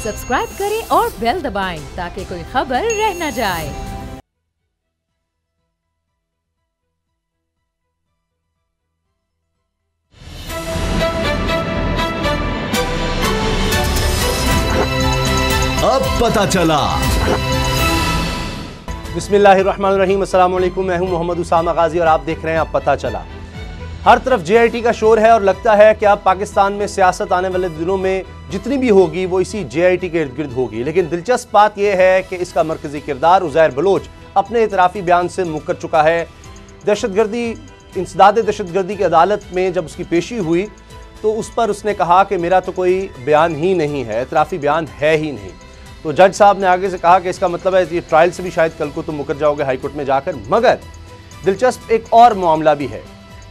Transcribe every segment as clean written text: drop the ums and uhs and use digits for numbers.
Subscribe करें और bell दबाएं ताकि कोई खबर रह न जाए। अब पता चला। बिस्मिल्लाहिर्रहमानिर्रहीम, अस्सलाम वालेकुम। मैं हूं मोहम्मद उसामा गाजी और आप देख रहे हैं अब पता चला। हर तरफ JIT का शोर है और लगता है कि अब पाकिस्तान में सियासत आने वाले दिनों में जितनी भी होगी वो इसी JIT के इर्द गिर्द होगी। लेकिन दिलचस्प बात यह है कि इसका मरकजी किरदार उज़ैर बलोच अपने इतराफ़ी बयान से मुकर चुका है। दहशतगर्दी इंसदाद दहशतगर्दी की अदालत में जब उसकी पेशी हुई तो उस पर उसने कहा कि मेरा तो कोई बयान ही नहीं है, इतराफ़ी बयान है ही नहीं। तो जज साहब ने आगे से कहा कि इसका मतलब है ये ट्रायल से भी शायद कल को तुम मुकर जाओगे हाई कोर्ट में जाकर। मगर दिलचस्प एक और मामला भी है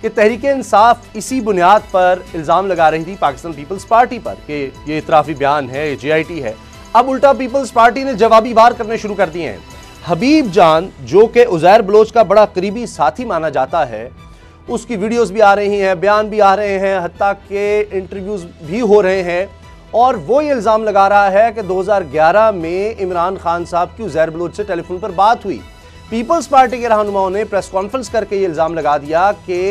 कि तहरीक इंसाफ इसी बुनियाद पर इल्ज़ाम लगा रही थी पाकिस्तान पीपल्स पार्टी पर कि ये इतराफ़ी बयान है, ये JIT है। अब उल्टा पीपल्स पार्टी ने जवाबी वार करने शुरू कर दिए हैं। हबीब जान जो कि उज़ैर बलोच का बड़ा करीबी साथी माना जाता है, उसकी वीडियोज़ भी आ रही हैं, बयान भी आ रहे हैं, हत्ता के इंटरव्यूज़ भी हो रहे हैं। और वो ये इल्ज़ाम लगा रहा है कि 2011 में इमरान खान साहब की उज़ैर बलोच से टेलीफोन पर बात हुई। पीपल्स पार्टी के रहनुमाओं ने प्रेस कॉन्फ्रेंस करके ये इल्ज़ाम लगा दिया कि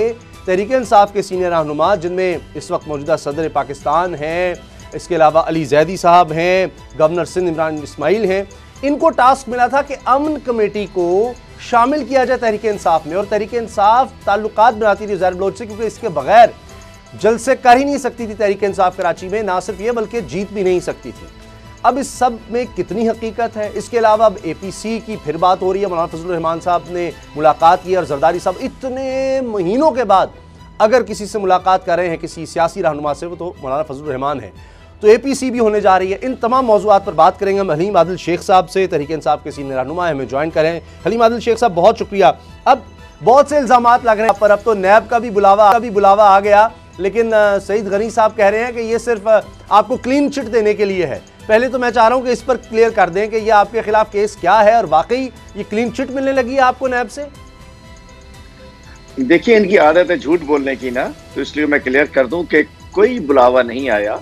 तहरीक इंसाफ के सीनियर रहनुमा, जिनमें इस वक्त मौजूदा सदर पाकिस्तान हैं, इसके अलावा अली जैदी साहब हैं, गवर्नर सिंध इमरान इस्माइल हैं, इनको टास्क मिला था कि अमन कमेटी को शामिल किया जाए तहरीक इंसाफ में। और तहरीक इंसाफ ताल्लुकात बनाती थी उज़ैर बलोच से, क्योंकि इसके बगैर जलसे कर ही नहीं सकती थी तहरीक इंसाफ कराची में। ना सिर्फ ये बल्कि जीत भी नहीं सकती थी। अब इस सब में कितनी हकीकत है? इसके अलावा अब APC की फिर बात हो रही है। मौलाना फजलुर रहमान साहब ने मुलाकात की और जरदारी साहब इतने महीनों के बाद अगर किसी से मुलाकात कर रहे हैं, किसी सियासी रहनुमा से, वो तो मौलाना फजलुर रहमान है। तो APC भी होने जा रही है। इन तमाम मौज़ूआत पर बात करेंगे हम हलीम आदिल शेख साहब से, तहरीक इंसाफ के सीनियर रहनुमा हमें ज्वाइन करें। हलीम आदिल शेख साहब बहुत शुक्रिया। अब बहुत से इल्ज़ामात लग रहे हैं पर अब तो नैब का भी बुलावा आ गया। लेकिन सईद गनी साहब कह रहे हैं कि ये सिर्फ आपको क्लीन चिट देने के लिए है। पहले तो मैं चाह रहा हूं कि इस पर क्लियर कर दें कि ये आपके खिलाफ केस क्या है और वाकई ये क्लीन चिट मिलने लगी है आपको नैब से। देखिए, इनकी आदत है झूठ बोलने की ना, तो इसलिए मैं क्लियर कर दूं कि कोई बुलावा नहीं आया।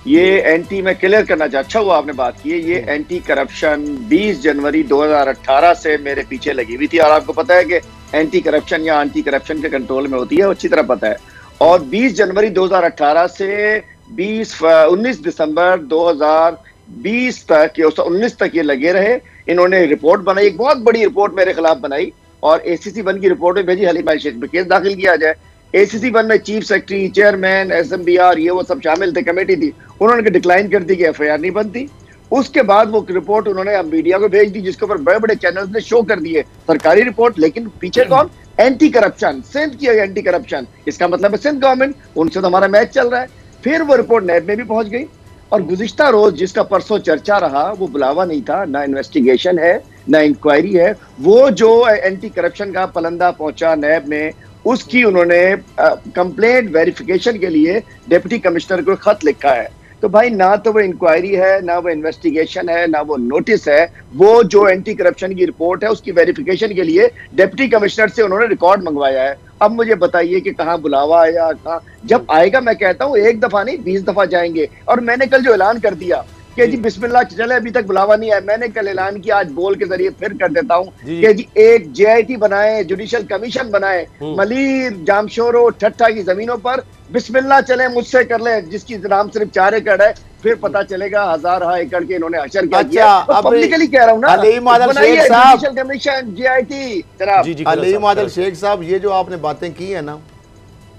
ये मैं क्लियर करना चाहता, अच्छा हुआ आपने बात की है। ये एंटी करप्शन 20 जनवरी 2018 से मेरे पीछे लगी हुई थी और आपको पता है कि एंटी करप्शन या एंटी करप्शन के कंट्रोल में होती है, अच्छी तरह पता है। और 20 जनवरी 2018 से 19 दिसंबर 2020 तक, 19 तक ये लगे रहे। इन्होंने रिपोर्ट बनाई, एक बहुत बड़ी रिपोर्ट मेरे खिलाफ बनाई और ACC1 की रिपोर्ट में भेजी, हलीम आदिल शेख पे केस दाखिल किया जाए। ACC1 में चीफ सेक्रेटरी, चेयरमैन, SMBR ये वो सब शामिल थे, कमेटी थी। उन्होंने डिक्लाइन कर दी कि FIR नहीं बनती। उसके बाद वो रिपोर्ट उन्होंने अब मीडिया को भेज दी, जिसके ऊपर बड़े बड़े चैनल्स ने शो कर दिए सरकारी रिपोर्ट। लेकिन पीछे कौन? एंटी करप्शन, सिंध की एंटी करप्शन। इसका मतलब है सिंध गवर्नमेंट, उनसे तो हमारा मैच चल रहा है। फिर वो रिपोर्ट नैब में भी पहुंच गई और गुज़िश्ता रोज जिसका परसों चर्चा रहा, वो बुलावा नहीं था, ना इन्वेस्टिगेशन है, ना इंक्वायरी है। वो जो एंटी करप्शन का पलंदा पहुंचा नैब में, उसकी उन्होंने कंप्लेंट वेरिफिकेशन के लिए डिप्टी कमिश्नर को खत लिखा है। तो भाई, ना तो वो इंक्वायरी है, ना वो इन्वेस्टिगेशन है, ना वो नोटिस है। वो जो एंटी करप्शन की रिपोर्ट है उसकी वेरिफिकेशन के लिए डिप्टी कमिश्नर से उन्होंने रिकॉर्ड मंगवाया है। अब मुझे बताइए कि कहाँ बुलावा आया, कहाँ? जब आएगा मैं कहता हूँ एक दफा नहीं 20 दफा जाएंगे। और मैंने कल जो ऐलान कर दिया कि जी बिस्मिल्लाह चले, अभी तक बुलावा नहीं आया, मैंने कल ऐलान किया, आज बोल के जरिए फिर कर देता हूँ कि जी एक JIT बनाए, जुडिशल कमीशन बनाए, मलीर, जामशोरो, ठट्ठा की जमीनों पर बिस्मिल्लाह चले, मुझसे कर ले, जिसकी नाम सिर्फ 4 एकड़ है, फिर पता चलेगा 1000 एकड़ के इन्होंने हशर क्या किया। पब्लिकली कह रहा हूँ ना, haleem Adil Shaikh sahab, judicial commission, JIT। Haleem Adil Shaikh sahab, ये जो आपने बातें की है ना,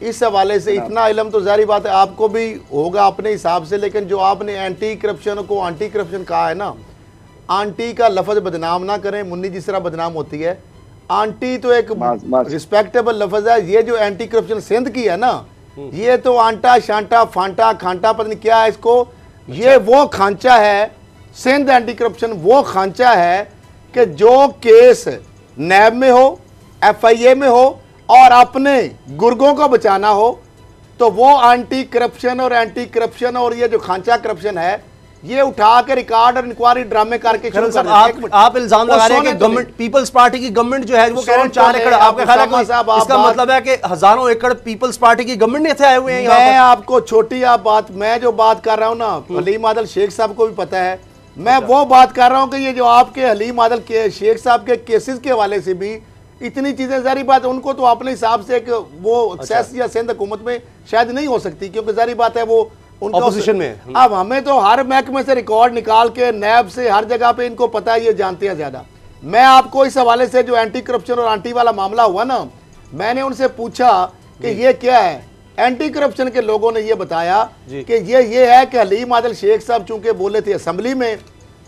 इस हवाले से इतना इल्म तो जारी बात है आपको भी होगा अपने हिसाब से। लेकिन जो आपने एंटी करप्शन को एंटी करप्शन कहा है ना, आंटी का लफ्ज बदनाम ना करें, मुन्नी जिस तरह बदनाम होती है। आंटी तो एक रिस्पेक्टेबल लफ्ज है। ये जो एंटी करप्शन सिंध की है ना, ये तो आंटा शांटा फांटा खांटा पता नहीं क्या है इसको। ये वो खांचा है, सिंध एंटी करप्शन वो खांचा है कि जो केस नैब में हो, FIA में हो और अपने गुर्गों को बचाना हो, तो वो एंटी करप्शन और ये जो खांचा करप्शन है, ये उठा के रिकॉर्ड और इंक्वायरी ड्रामे करके आप इल्जाम लगा रहे हैं कि गवर्नमेंट, पीपल्स पार्टी की गवर्नमेंट जो है वो कह रहे हैं 4 एकड़, आपका ख्याल है कि इसका मतलब है कि हजारों एकड़ पीपल्स पार्टी की गवर्नमेंट ने आए हुए हैं? मैं आपको छोटी आप बात, मैं जो बात कर रहा हूं ना, हलीम आदिल शेख साहब को भी पता है, मैं वो बात कर रहा हूं कि ये जो आपके हलीम आदल के शेख साहब के केसेस के हवाले से भी इतनी चीजें, जारी बात है उनको तो अपने हिसाब से एक वो एक्सेस या सिंध हुकूमत में शायद नहीं हो सकती, क्योंकि जारी बात है वो उनका ऑपोजिशन में। अब हमें तो हर महकमे से रिकॉर्ड निकाल के नैब से हर जगह पे इनको पता है, ये जानते हैं ज्यादा। मैं आपको इस हवाले से जो एंटी करप्शन और आंटी वाला मामला हुआ ना, मैंने उनसे पूछा कि ये क्या है। एंटी करप्शन के लोगों ने ये बताया कि ये है कि हलीम आदल शेख साहब चूंकि बोले थे असेंबली में,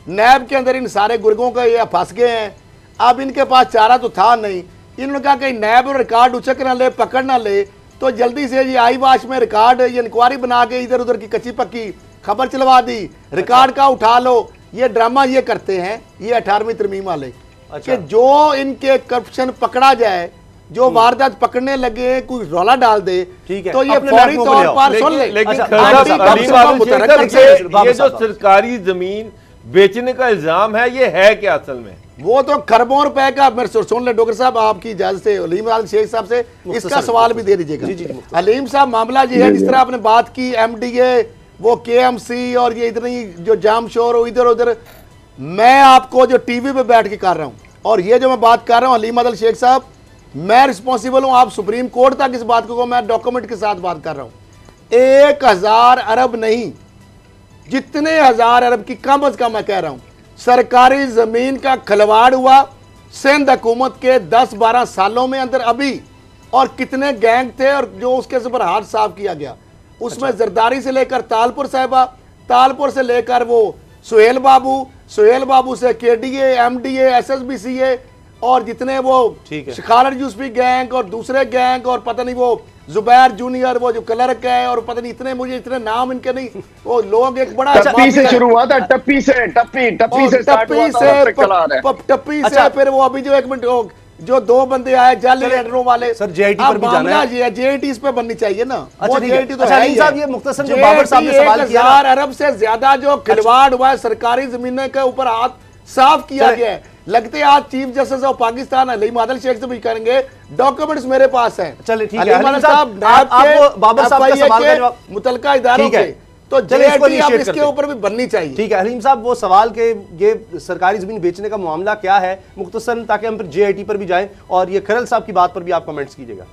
नैब के अंदर इन सारे गुर्गों का ये फंस गए हैं, अब इनके पास चारा तो था नहीं। इन्होंने कहा कि नैब और रिकॉर्ड उचक ना ले, पकड़ ना ले, तो जल्दी से ये आई वाश में रिकॉर्ड ये इंक्वायरी बना के इधर उधर की कच्ची पक्की खबर चलवा दी, रिकॉर्ड का उठा लो। ये ड्रामा ये करते हैं ये 18वीं तरमीम वाले कि जो इनके करप्शन पकड़ा जाए, जो वारदात पकड़ने लगे कोई रौला डाल दे, तो ये फौरी तौर पर सुन ले। ये जो सरकारी जमीन बेचने का इल्जाम है, ये है क्या असल में? वो तो खरबों रुपए का। मेरे सुन ले डॉक्टर साहब, आपकी इजाजत से हलीम आदल शेख साहब से इसका सवाल भी दे दीजिएगा। हलीम साहब, मामला ये है जिस तरह आपने बात की MDA, वो KMC और ये इतनी जो जाम शोर हो इधर उधर, मैं आपको जो टीवी पे बैठ के कर रहा हूँ और ये जो मैं बात कर रहा हूँ हलीम आदल शेख साहब, मैं रिस्पॉन्सिबल हूँ। आप सुप्रीम कोर्ट तक इस बात को मैं डॉक्यूमेंट के साथ बात कर रहा हूँ। 1000 अरब नहीं, जितने 1000 अरब की कम अज कम मैं कह रहा हूं सरकारी जमीन का खिलवाड़ हुआ सिंध हुकूमत के 10-12 सालों में अंदर अभी, और कितने गैंग थे और जो उसके ऊपर हाथ साफ किया गया। उसमें जरदारी से लेकर तालपुर साहिबा, तालपुर से लेकर वो सुहेल बाबू से KDA, MDA, SSBCA और जितने वो खालिद यूसुफी गैंग और दूसरे गैंग और पता नहीं वो जुबैर जूनियर, वो जो क्लर्क है और पता नहीं इतने, मुझे इतने नाम इनके नहीं, वो लोग एक बड़ा टप्पी से शुरू हुआ था, टप्पी से फिर वो अभी जो 1 मिनट जो 2 बंदे आए जाली लेटरों वाले। सर JIT पर भी जाना है, JIT इस पे बननी चाहिए ना। अच्छा JIT तो है साहब, ये मुख्तसर जो बाबर साहब ने सवाल किया, 1000 अरब से ज्यादा जो खिलवाड़ हुआ है सरकारी जमीनों के ऊपर हाथ साफ किया गया है। लगते आज chief justice of Pakistan Haleem Adil Sheikh से भी करेंगे, डॉक्यूमेंट्स मेरे पास हैं। चलिए ठीक है, हलीम साहब आपको बाबर साहब का सवाल का जवाब मुतलका इदारों के, तो JIT अब इसके ऊपर भी बननी चाहिए। ठीक है हलीम साहब, वो सवाल के ये सरकारी जमीन बेचने का मामला क्या है मुख्तसर, ताकि हम फिर JIT पर भी जाएं और ये खरल साहब की बात पर भी आप कमेंट्स कीजिएगा।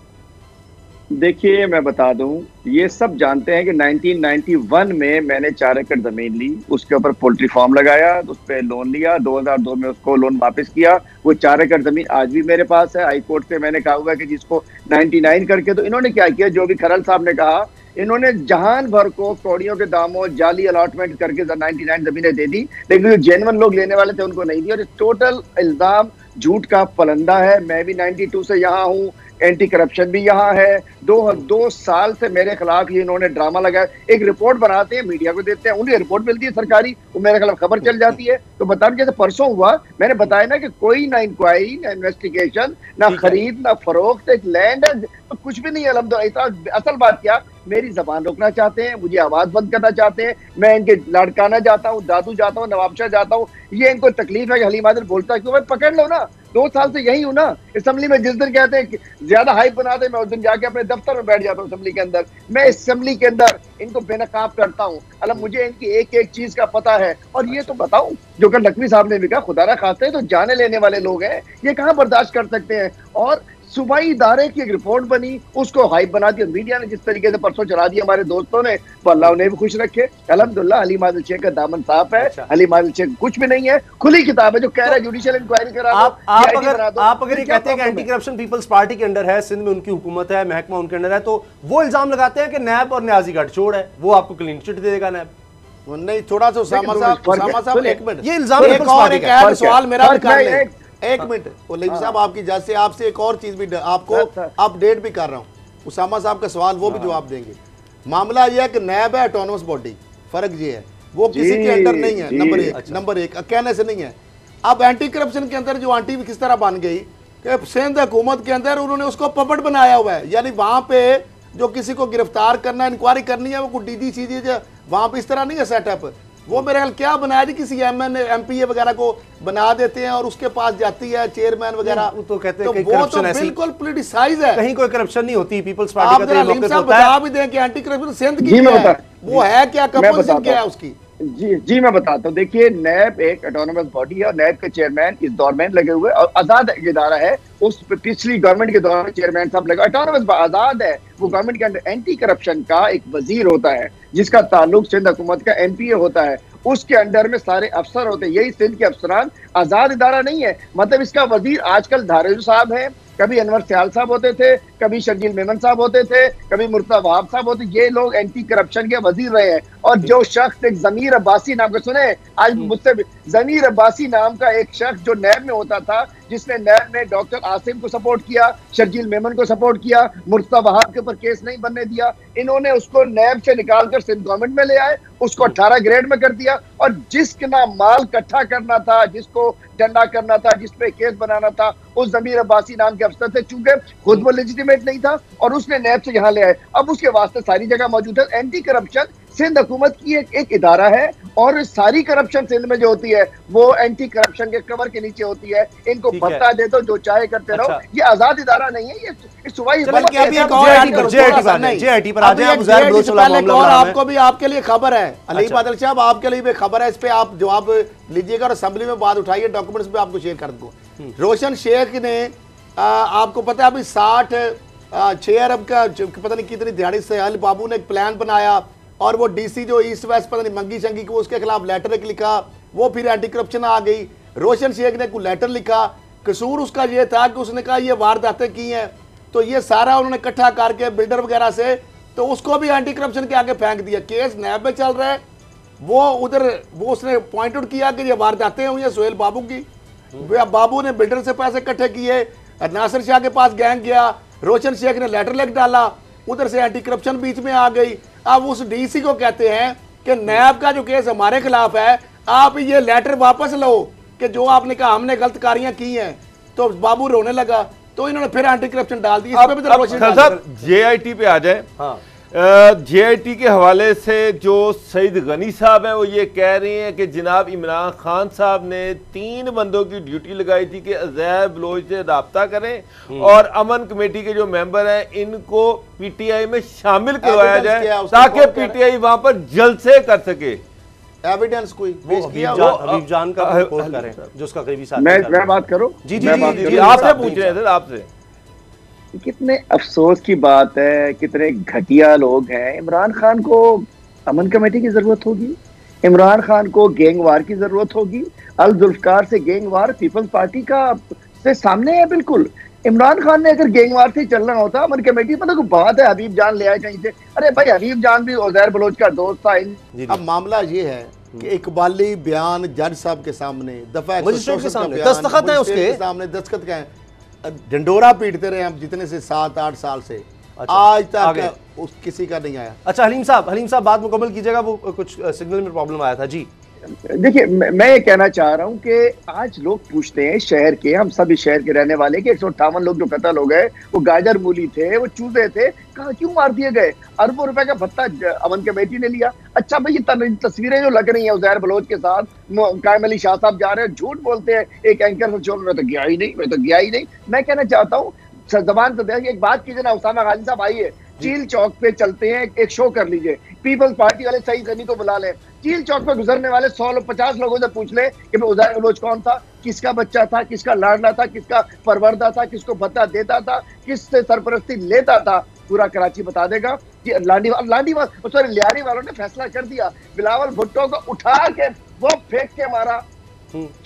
देखिए मैं बता दूं, ये सब जानते हैं कि 1991 में मैंने 4 एकड़ जमीन ली, उसके ऊपर पोल्ट्री फार्म लगाया, उस पर लोन लिया, 2002 में उसको लोन वापस किया। वो 4 एकड़ जमीन आज भी मेरे पास है। हाई कोर्ट से मैंने कहा हुआ कि जिसको 99 करके, तो इन्होंने क्या किया, जो भी खरल साहब ने कहा, इन्होंने जहान भर को कौड़ियों के दामों जाली अलॉटमेंट करके 99 जमीनें दे दी, लेकिन जो जेन्युइन लोग लेने वाले थे उनको नहीं दी। और टोटल इल्जाम झूठ का पलंदा है। मैं भी 92 से यहाँ हूँ, एंटी करप्शन भी यहाँ है। 2 साल से मेरे खिलाफ ये इन्होंने ड्रामा लगाया। एक रिपोर्ट बनाते हैं, मीडिया को देते हैं, उन्हें रिपोर्ट मिलती है सरकारी, वो मेरे खिलाफ खबर चल जाती है। तो बता जैसे परसों हुआ, मैंने बताया ना कि कोई ना इंक्वायरी, ना इन्वेस्टिगेशन, ना खरीद, ना फरोख्त, एक लैंड है तो कुछ भी नहीं है। अल्हम्दुलिल्लाह। असल बात क्या, मेरी जबान रोकना चाहते हैं, मुझे आवाज बंद करना चाहते हैं, मैं इनके लड़काना जाता हूँ, दादू जाता हूँ, नवाबशाह जाता हूँ, ये इनको तकलीफ है कि हलीम आदल बोलता है, क्यों भाई पकड़ लो ना। 2 साल से यही हूं ना असेंबली में। जिस दिन कहते हैं ज्यादा हाइप बनाते हैं, मैं उस दिन जाके अपने दफ्तर में बैठ जाता हूँ असेंबली के अंदर। मैं असेंबली के अंदर इनको बेनकाब करता हूँ। अल्लाह मुझे इनकी एक एक चीज का पता है। और ये तो बताऊं, जो कल नकवी साहब ने भी कहा, खुदा ना खाते हैं तो जाने लेने वाले लोग हैं, ये कहाँ बर्दाश्त कर सकते हैं। और सूबाई इदारे की एक रिपोर्ट बनी, उसको हाइप बना दिया मीडिया ने, जिस तरीके से परसों चला दिया हमारे दोस्तों ने, तो अल्लाह उन्हें भी खुश रखे। अल्हम्दुलिल्लाह हलीम आदल शेख का दामन साफ है। हलीम आदल शेख कुछ भी नहीं है, खुली किताब है। जो कह रहा है जुडिशियल इंक्वायरी करा दो, आप अगर ये कहते हैं कि एंटी करप्शन पीपल्स पार्टी के अंडर है, सिंध में उनकी हुकूमत है, महकमा उनके अंडर है, तो वो इल्जाम लगाते हैं कि नैब और न्याजी गठजोड़ है, वो आपको क्लीन चिट दे देगा नैब। नहीं, थोड़ा सा उसामा साहब 1 मिनट, ये इल्जाम सवाल मेरा भी कर ले। 1 मिनट हलीम साहब, आपकी इजाजत से आपसे एक और चीज भी आपको अपडेट भी कर रहा हूँ। उसामा साहब का सवाल वो भी जवाब देंगे। मामला यह है कि नैब है ऑटोनमस बॉडी, फर्क ये है वो किसी के अंडर नहीं है। नंबर एक कहने से नहीं है। अब एंटी करप्शन के अंदर जो आंटी किस तरह बन गई कि सिंध हुकूमत के अंदर उन्होंने उसको पपट बनाया हुआ है। यानी वहां पे जो किसी को गिरफ्तार करना, इंक्वायरी करनी है, वो कुछ DG सीधी वहां पे इस तरह नहीं है सेटअप। वो मेरे ख्याल क्या बनाया जी, किसी MNA MPA वगैरह को बना देते हैं और उसके पास जाती है चेयरमैन वगैरह। तो कहते हैं कि वो तो बिल्कुल पॉलिटिसाइज है, कहीं कोई करप्शन नहीं होती। पीपल्स पार्टी का बता भी दें कि एंटी करप्शन सिंध की वो है क्या, कंपोजिशन क्या है उसकी। जी जी, मैं बताता हूँ। देखिए, नैब एक ऑटोनोमस बॉडी है और नैब के चेयरमैन इस दौरान लगे हुए और आजाद इदारा है। उस पिछली गवर्नमेंट के दौरान चेयरमैन साहब लगे, ऑटोनोमस आजाद है वो गवर्नमेंट के अंदर। एंटी करप्शन का एक वजीर होता है जिसका ताल्लुक सिंध हुकूमत का एमपीए होता है, उसके अंडर में सारे अफसर होते हैं। यही सिंध के अफसरान, आजाद इदारा नहीं है। मतलब इसका वजीर आजकल धारेजू साहब है, कभी अनवर सियाल साहब होते थे, कभी शर्जील मेमन साहब होते थे, कभी मुर्तजा वहाब साहब होते। ये लोग एंटी करप्शन के वजीर रहे हैं। और जो शख्स एक जमीर अब्बासी नाम का, सुने आज मुझसे, जमीर अब्बासी नाम का एक शख्स जो नैब में होता था, जिसने नैब में डॉक्टर आसिम को सपोर्ट किया, शर्जील मेमन को सपोर्ट किया, मुर्तजा वहाब के ऊपर केस नहीं बनने दिया, इन्होंने उसको नैब से निकालकर सिंध गवर्नमेंट में ले आए, उसको 18 ग्रेड में कर दिया। और जिसका माल इकट्ठा करना था, जिसको डंडा करना था, जिसपे केस बनाना था, उस जमीर अब्बासी नाम के अफसर से, चूंकि खुद वो लेजिटिमेट नहीं था और उसने नैब से यहाँ ले आए। अब उसके वास्ते सारी जगह मौजूद है। एंटी करप्शन सिंध हुकूमत की एक इदारा है और सारी करप्शन सिंध में जो होती है वो एंटी करप्शन के कवर के नीचे होती है। इनको पता दे दो, जो चाहे करते रहो। ये आजाद इदारा नहीं है, ये सुवाई। और आपको भी, आपके लिए खबर है अली बादल साहब, आपके लिए भी खबर है, इस पे आप जवाब लीजिएगा और असेंबली में बात उठाइए, डॉक्यूमेंट्स पे आपको शेयर कर दूं। रोशन शेख ने आपको पता है अभी 6 अरब का पता नहीं कितनी दिहाड़ी से अली बाबू ने एक प्लान बनाया और वो डीसी जो ईस्ट वेस्ट पता नहीं मंगी शंगी को, उसके खिलाफ लेटर एक लिखा, वो फिर एंटी करप्शन आ गई। रोशन शेख ने कोई लेटर लिखा, कसूर उसका ये था कि उसने कहा ये वारदातें की हैं, तो ये सारा उन्होंने इकट्ठा करके बिल्डर वगैरह से, तो उसको भी एंटी करप्शन के आगे फेंक दिया। केस नैब में चल रहा है, वो उधर वो उसने पॉइंट आउट किया कि ये वारदातें हुई हैं सोहेल बाबू की। बाबू ने बिल्डर से पैसे इकट्ठे किए, नासिर शाह के पास गैंग गया, रोशन शेख ने लेटर लिख डाला, उधर से एंटी करप्शन बीच में आ गई। अब उस डीसी को कहते हैं कि नैब का जो केस हमारे खिलाफ है, आप ये लेटर वापस लो कि जो आपने कहा हमने गलत कारियां की हैं। तो बाबू रोने लगा, तो इन्होंने फिर एंटी करप्शन डाल दी। JIT पे आ जाए। JIT के हवाले से जो सईद गनी साहब हैं वो ये कह रहे हैं कि जनाब इमरान खान साहब ने 3 बंदों की ड्यूटी लगाई थी कि अज़हर बलोच से रब्ता करें और अमन कमेटी के जो मेंबर हैं इनको PTI में शामिल करवाया जाए ताकि PTI वहां पर जल्द से कर सके। एविडेंस कोई हबीब जान का रिपोर्ट करें जो उसका करीबी साथी। मैं बात करूं? जी आपसे पूछ रहे थे आपसे। कितने अफसोस की बात है, कितने घटिया लोग हैं। इमरान खान को अमन कमेटी की जरूरत होगी, इमरान खान को गैंग वार की जरूरत होगी। अल जुल्फकार से गैंग वार पीपल्स पार्टी का से सामने है बिल्कुल। इमरान खान ने अगर गैंग वार से चलना होता, अमन कमेटी मतलब कोई बात है हबीब जान ले आए कहीं से। अरे भाई हबीब जान भी अज़हर बलोच का दोस्त था। अब मामला ये है कि इकबाली बयान जज साहब के सामने, दफा दस्तखत है उसके सामने, दस्तखत का है, ढंडोरा पीटते रहे हम जितने से 7-8 साल से। अच्छा, आज तक किसी का नहीं आया। अच्छा हलीम साहब बात मुकम्मल कीजिएगा, वो कुछ सिग्नल में प्रॉब्लम आया था जी। देखिए मैं ये कहना चाह रहा हूँ कि आज लोग पूछते हैं शहर के, हम सब इस शहर के रहने वाले के 158 लोग जो कत्ल हो गए, वो गाजर मूली थे, वो चूजे थे, कहाँ क्यों मार दिए गए? अरबों रुपए का भत्ता अमन कमेटी ने लिया। अच्छा भाई ये तस्वीरें जो लग रही हैं उज़ैर बलोच के साथ, कायम अली शाह साहब जा रहे हैं, झूठ बोलते हैं, एक एंकर से छोड़, मैं तो गया ही नहीं। मैं कहना चाहता हूँ जबान से देखिए, एक बात कीजिए ना, उसामा गाजी साहब आइए, चील चौक पे चलते हैं, एक शो कर लीजिए, पीपल्स पार्टी वाले सईद गनी को बुला लें, चील चौक पे गुजरने वाले 100-50 लोगों से पूछ ले कि उज़ैर बलोच कौन था, किसका बच्चा था, किसका लाडला था, किसका परवरदा था, किसको भत्ता देता था, किससे सरपरस्ती लेता था, पूरा कराची बता देगा। लियारी वालों ने फैसला कर दिया, बिलावल भुट्टो को उठा के वो फेंक के मारा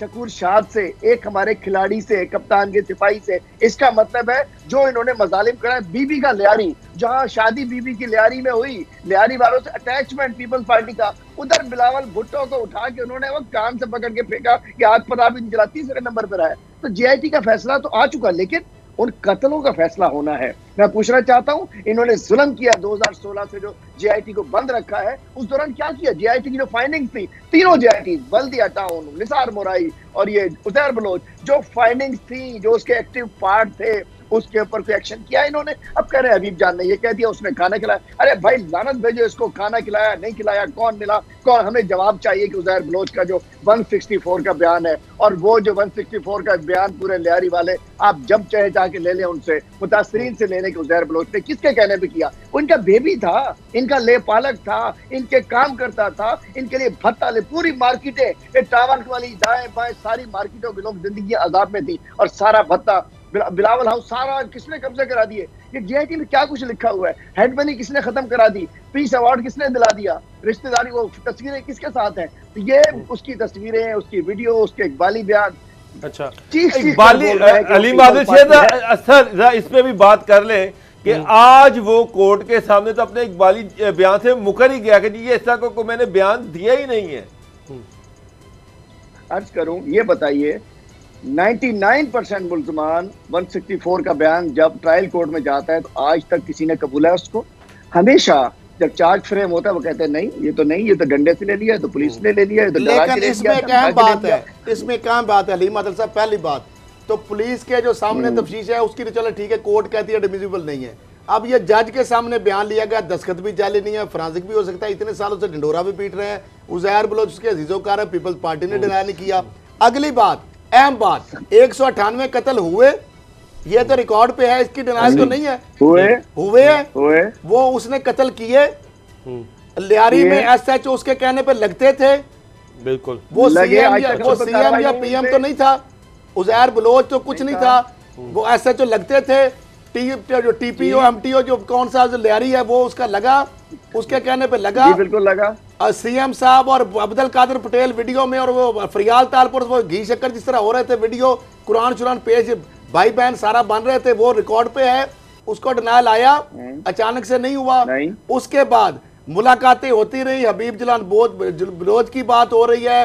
शकूर शाद से, एक हमारे खिलाड़ी से, कप्तान के सिपाही से। इसका मतलब है जो इन्होंने मजालिम करा, बीबी का लियारी, जहां शादी बीबी की लियारी में हुई, लियारी वालों से अटैचमेंट पीपल्स पार्टी का, उधर बिलावल भुट्टो को उठा के उन्होंने वो कान से पकड़ के फेंका कि आज पर आप चला, तीसरे नंबर पर आया। तो JIT का फैसला तो आ चुका, लेकिन उन कत्लों का फैसला होना है। मैं पूछना चाहता हूं, इन्होंने जुल्म किया 2016 से जो JIT को बंद रखा है, उस दौरान क्या किया? JIT की जो फाइंडिंग थी, तीनों JIT, बल्दिया टाउन, निसार मोराई और ये उज़ैर बलोच, जो फाइंडिंग्स थी, जो उसके एक्टिव पार्ट थे, उसके ऊपर कोई एक्शन किया इन्होंने? अब कह रहे हैं हबीब जान ने ये कह दिया उसने खाना खिलाया। अरे भाई लानत भेजो इसको, खाना खिलाया नहीं खिलाया, कौन मिला कौन? हमें जवाब चाहिए कि उज़ैर बलोच का जो 164 का बयान है, और वो जो 164 का बयान पूरे लियारी वाले आप जब चाहे जाके ले लें उनसे, मुतासरीन से लेने के उज़ैर बलोच ने किसके कहने पे किया? उनका बेबी था, इनका ले पालक था, इनके काम करता था, इनके लिए भत्ता ले, पूरी मार्केटें टावर वाली दाएं बाएं सारी मार्केटों के लोग जिंदगी अजाब में थी, और सारा भत्ता बिलावल हाउस सारा किसने कब्जा करा दिए? ये जेआईटी में क्या कुछ लिखा हुआ है? हेड मनी किसने खत्म करा दी? पीस अवार्ड किसने दिला दिया? रिश्तेदारी वो तस्वीरें किसके साथ हैं? तो ये उसकी तस्वीरें, उसकी वीडियो, उसके इकबाली बयान। अच्छा इकबाली अलीम आदिल शेख इस पे भी बात कर लें कि आज वो कोर्ट के सामने तो अपने इकबाली बयान से मुकर ही गया कि जी ये ऐसा को मैंने बयान दिया ही नहीं है। अर्ज करूं, ये बताइए 99% मुल्ज़मान 164 का बयान जब ट्रायल कोर्ट में जाता है तो आज तक किसी ने कबूला है उसको? हमेशा जब चार्ज फ्रेम होता है वो कहते हैं नहीं ये तो नहीं, ये तो डंडे से ले लिया है, तो पुलिस ने ले लिया है, तो लेकिन इसमें क्या बात है, इसमें क्या बात है अलीम आदिल साहब? पहली बात तो पुलिस के जो सामने तफ्तीश है उसकी तो चलो ठीक है, कोर्ट कहती है एडमिसिबल नहीं है। अब ये जज के सामने बयान लिया गया, दस्तखत भी जाली नहीं है, फॉरेंसिक भी हो सकता है, इतने सालों से ढिंडोरा भी पीट रहे हैं, उज़ैर बलोच उसके अजीजोकार है, पीपल्स पार्टी ने डिनाई नहीं किया। अगली बात, अहम बात, 198 कत्ल हुए, ये तो रिकॉर्ड पे है, इसकी डिनाई तो नहीं है, हुए वो उसने कत्ल किए, लियारी में एसएचओ उसके कहने पे लगते थे, बिल्कुल वो सीएम या पीएम तो नहीं था, उज़ैर बलोच तो कुछ नहीं था, वो एसएचओ लगते थे, जो टीपीओ एमटीओ जो कौन सा लियारी है वो उसका लगा, उसके कहने पे लगा, बिल्कुल लगा। सीएम साहब और अब्दुल कादिर पटेल वीडियो में, और वो फरियाल तालपुर वो घी शक्कर जिस तरह हो रहे थे वीडियो, कुरान शुरान पेश भाई बहन सारा बन रहे थे, वो रिकॉर्ड पे है, उसको डिनायल आया, अचानक से नहीं हुआ। उसके बाद मुलाकातें होती रही, हबीब जलाल बलोच की बात हो रही है,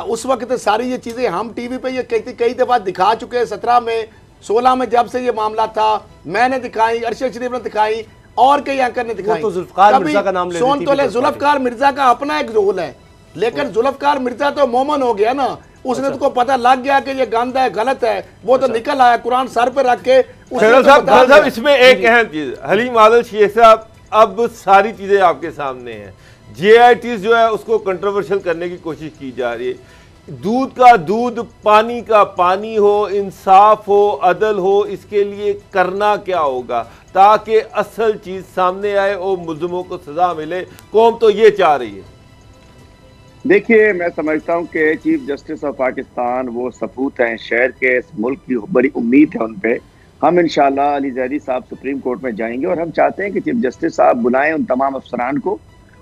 उस वक्त सारी ये चीजें हम टीवी पे ये कई दफा दिखा चुके हैं, 17 में 16 में जब से ये मामला था मैंने दिखाई, अरशद शरीफ ने दिखाई, और कई एंकर ने दिखाई। तो जुल्फकार मिर्जा का नाम ले सोन तो ले, जुल्फकार मिर्जा का अपना एक रोल है, लेकिन जुल्फकार मिर्जा तो मोमन हो गया ना, उसने तो पता लग गया कि ये गंद है, गलत है, वो तो निकल आया कुरान सर पे रख के। साहब इसमें एक अहम चीज, हलीम आदिल शेख साहब अब सारी चीजें आपके सामने हैं, जेआईटी जो है उसको कंट्रोवर्शियल करने की कोशिश की जा रही है, दूध का दूध पानी का पानी हो, इंसाफ हो, अदल हो, इसके लिए करना क्या होगा ताकि असल चीज सामने आए और मुल्ज़िमों को सजा मिले? कौम तो ये चाह रही है। देखिए मैं समझता हूँ कि चीफ जस्टिस ऑफ पाकिस्तान वो सपूत हैं शहर के, इस मुल्क की बड़ी उम्मीद है उन पे। हम इंशाल्लाह अली ज़ैदी साहब सुप्रीम कोर्ट में जाएंगे और हम चाहते हैं कि चीफ जस्टिस साहब बुलाएं उन तमाम अफसरान को,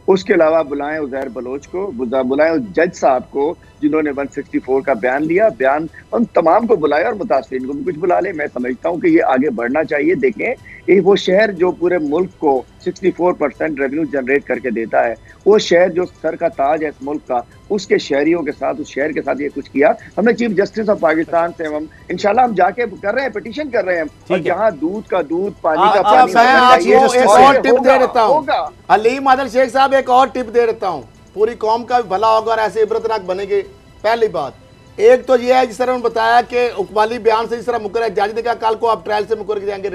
उसके अलावा बुलाएं उज़ैर बलोच को, बुलाएं उस जज साहब को जिन्होंने 164 का बयान लिया, बयान उन तमाम को बुलाए और मुतासरीन को भी कुछ बुला ले। मैं समझता हूँ कि ये आगे बढ़ना चाहिए। देखें ये वो शहर जो पूरे मुल्क को 64% रेवेन्यू जनरेट करके देता है, वो शहर जो सर का ताज है इस मुल्क का, उसके शहरियों के साथ, उस शहर के साथ ये कुछ किया। हमने चीफ जस्टिस ऑफ पाकिस्तान से हम इंशाल्लाह हम जाके कर रहे हैं, पिटीशन कर रहे हैं, और जहाँ दूध का दूध पानी का पानी। एक और टिप दे देता हूँ अलीम आदिल शेख साहब, एक और टिप दे देता हूँ, पूरी कौम का भी भला होगा और ऐसे इबरतनाक बनेगी। पहली बात एक तो ये है, जिस तरह उन्होंने बताया कि उकबाली बयान से जिस तरह मुकर है, जज ने कहा कल को आप ट्रायल से मुकर के जाएंगे,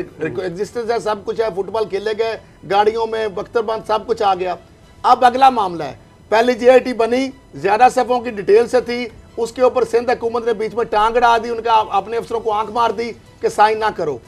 एग्जिस्टेंस है, सब कुछ है, फुटबॉल खेले गए, गाड़ियों में बख्तरबंद सब कुछ आ गया। अब अगला मामला है, पहली जेआईटी बनी, ज्यादा सफों की डिटेल से थी, उसके ऊपर सिंध हुकूमत ने बीच में टांग अड़ा दी, उनका अपने अफसरों को आंख मार दी कि साइन ना करो,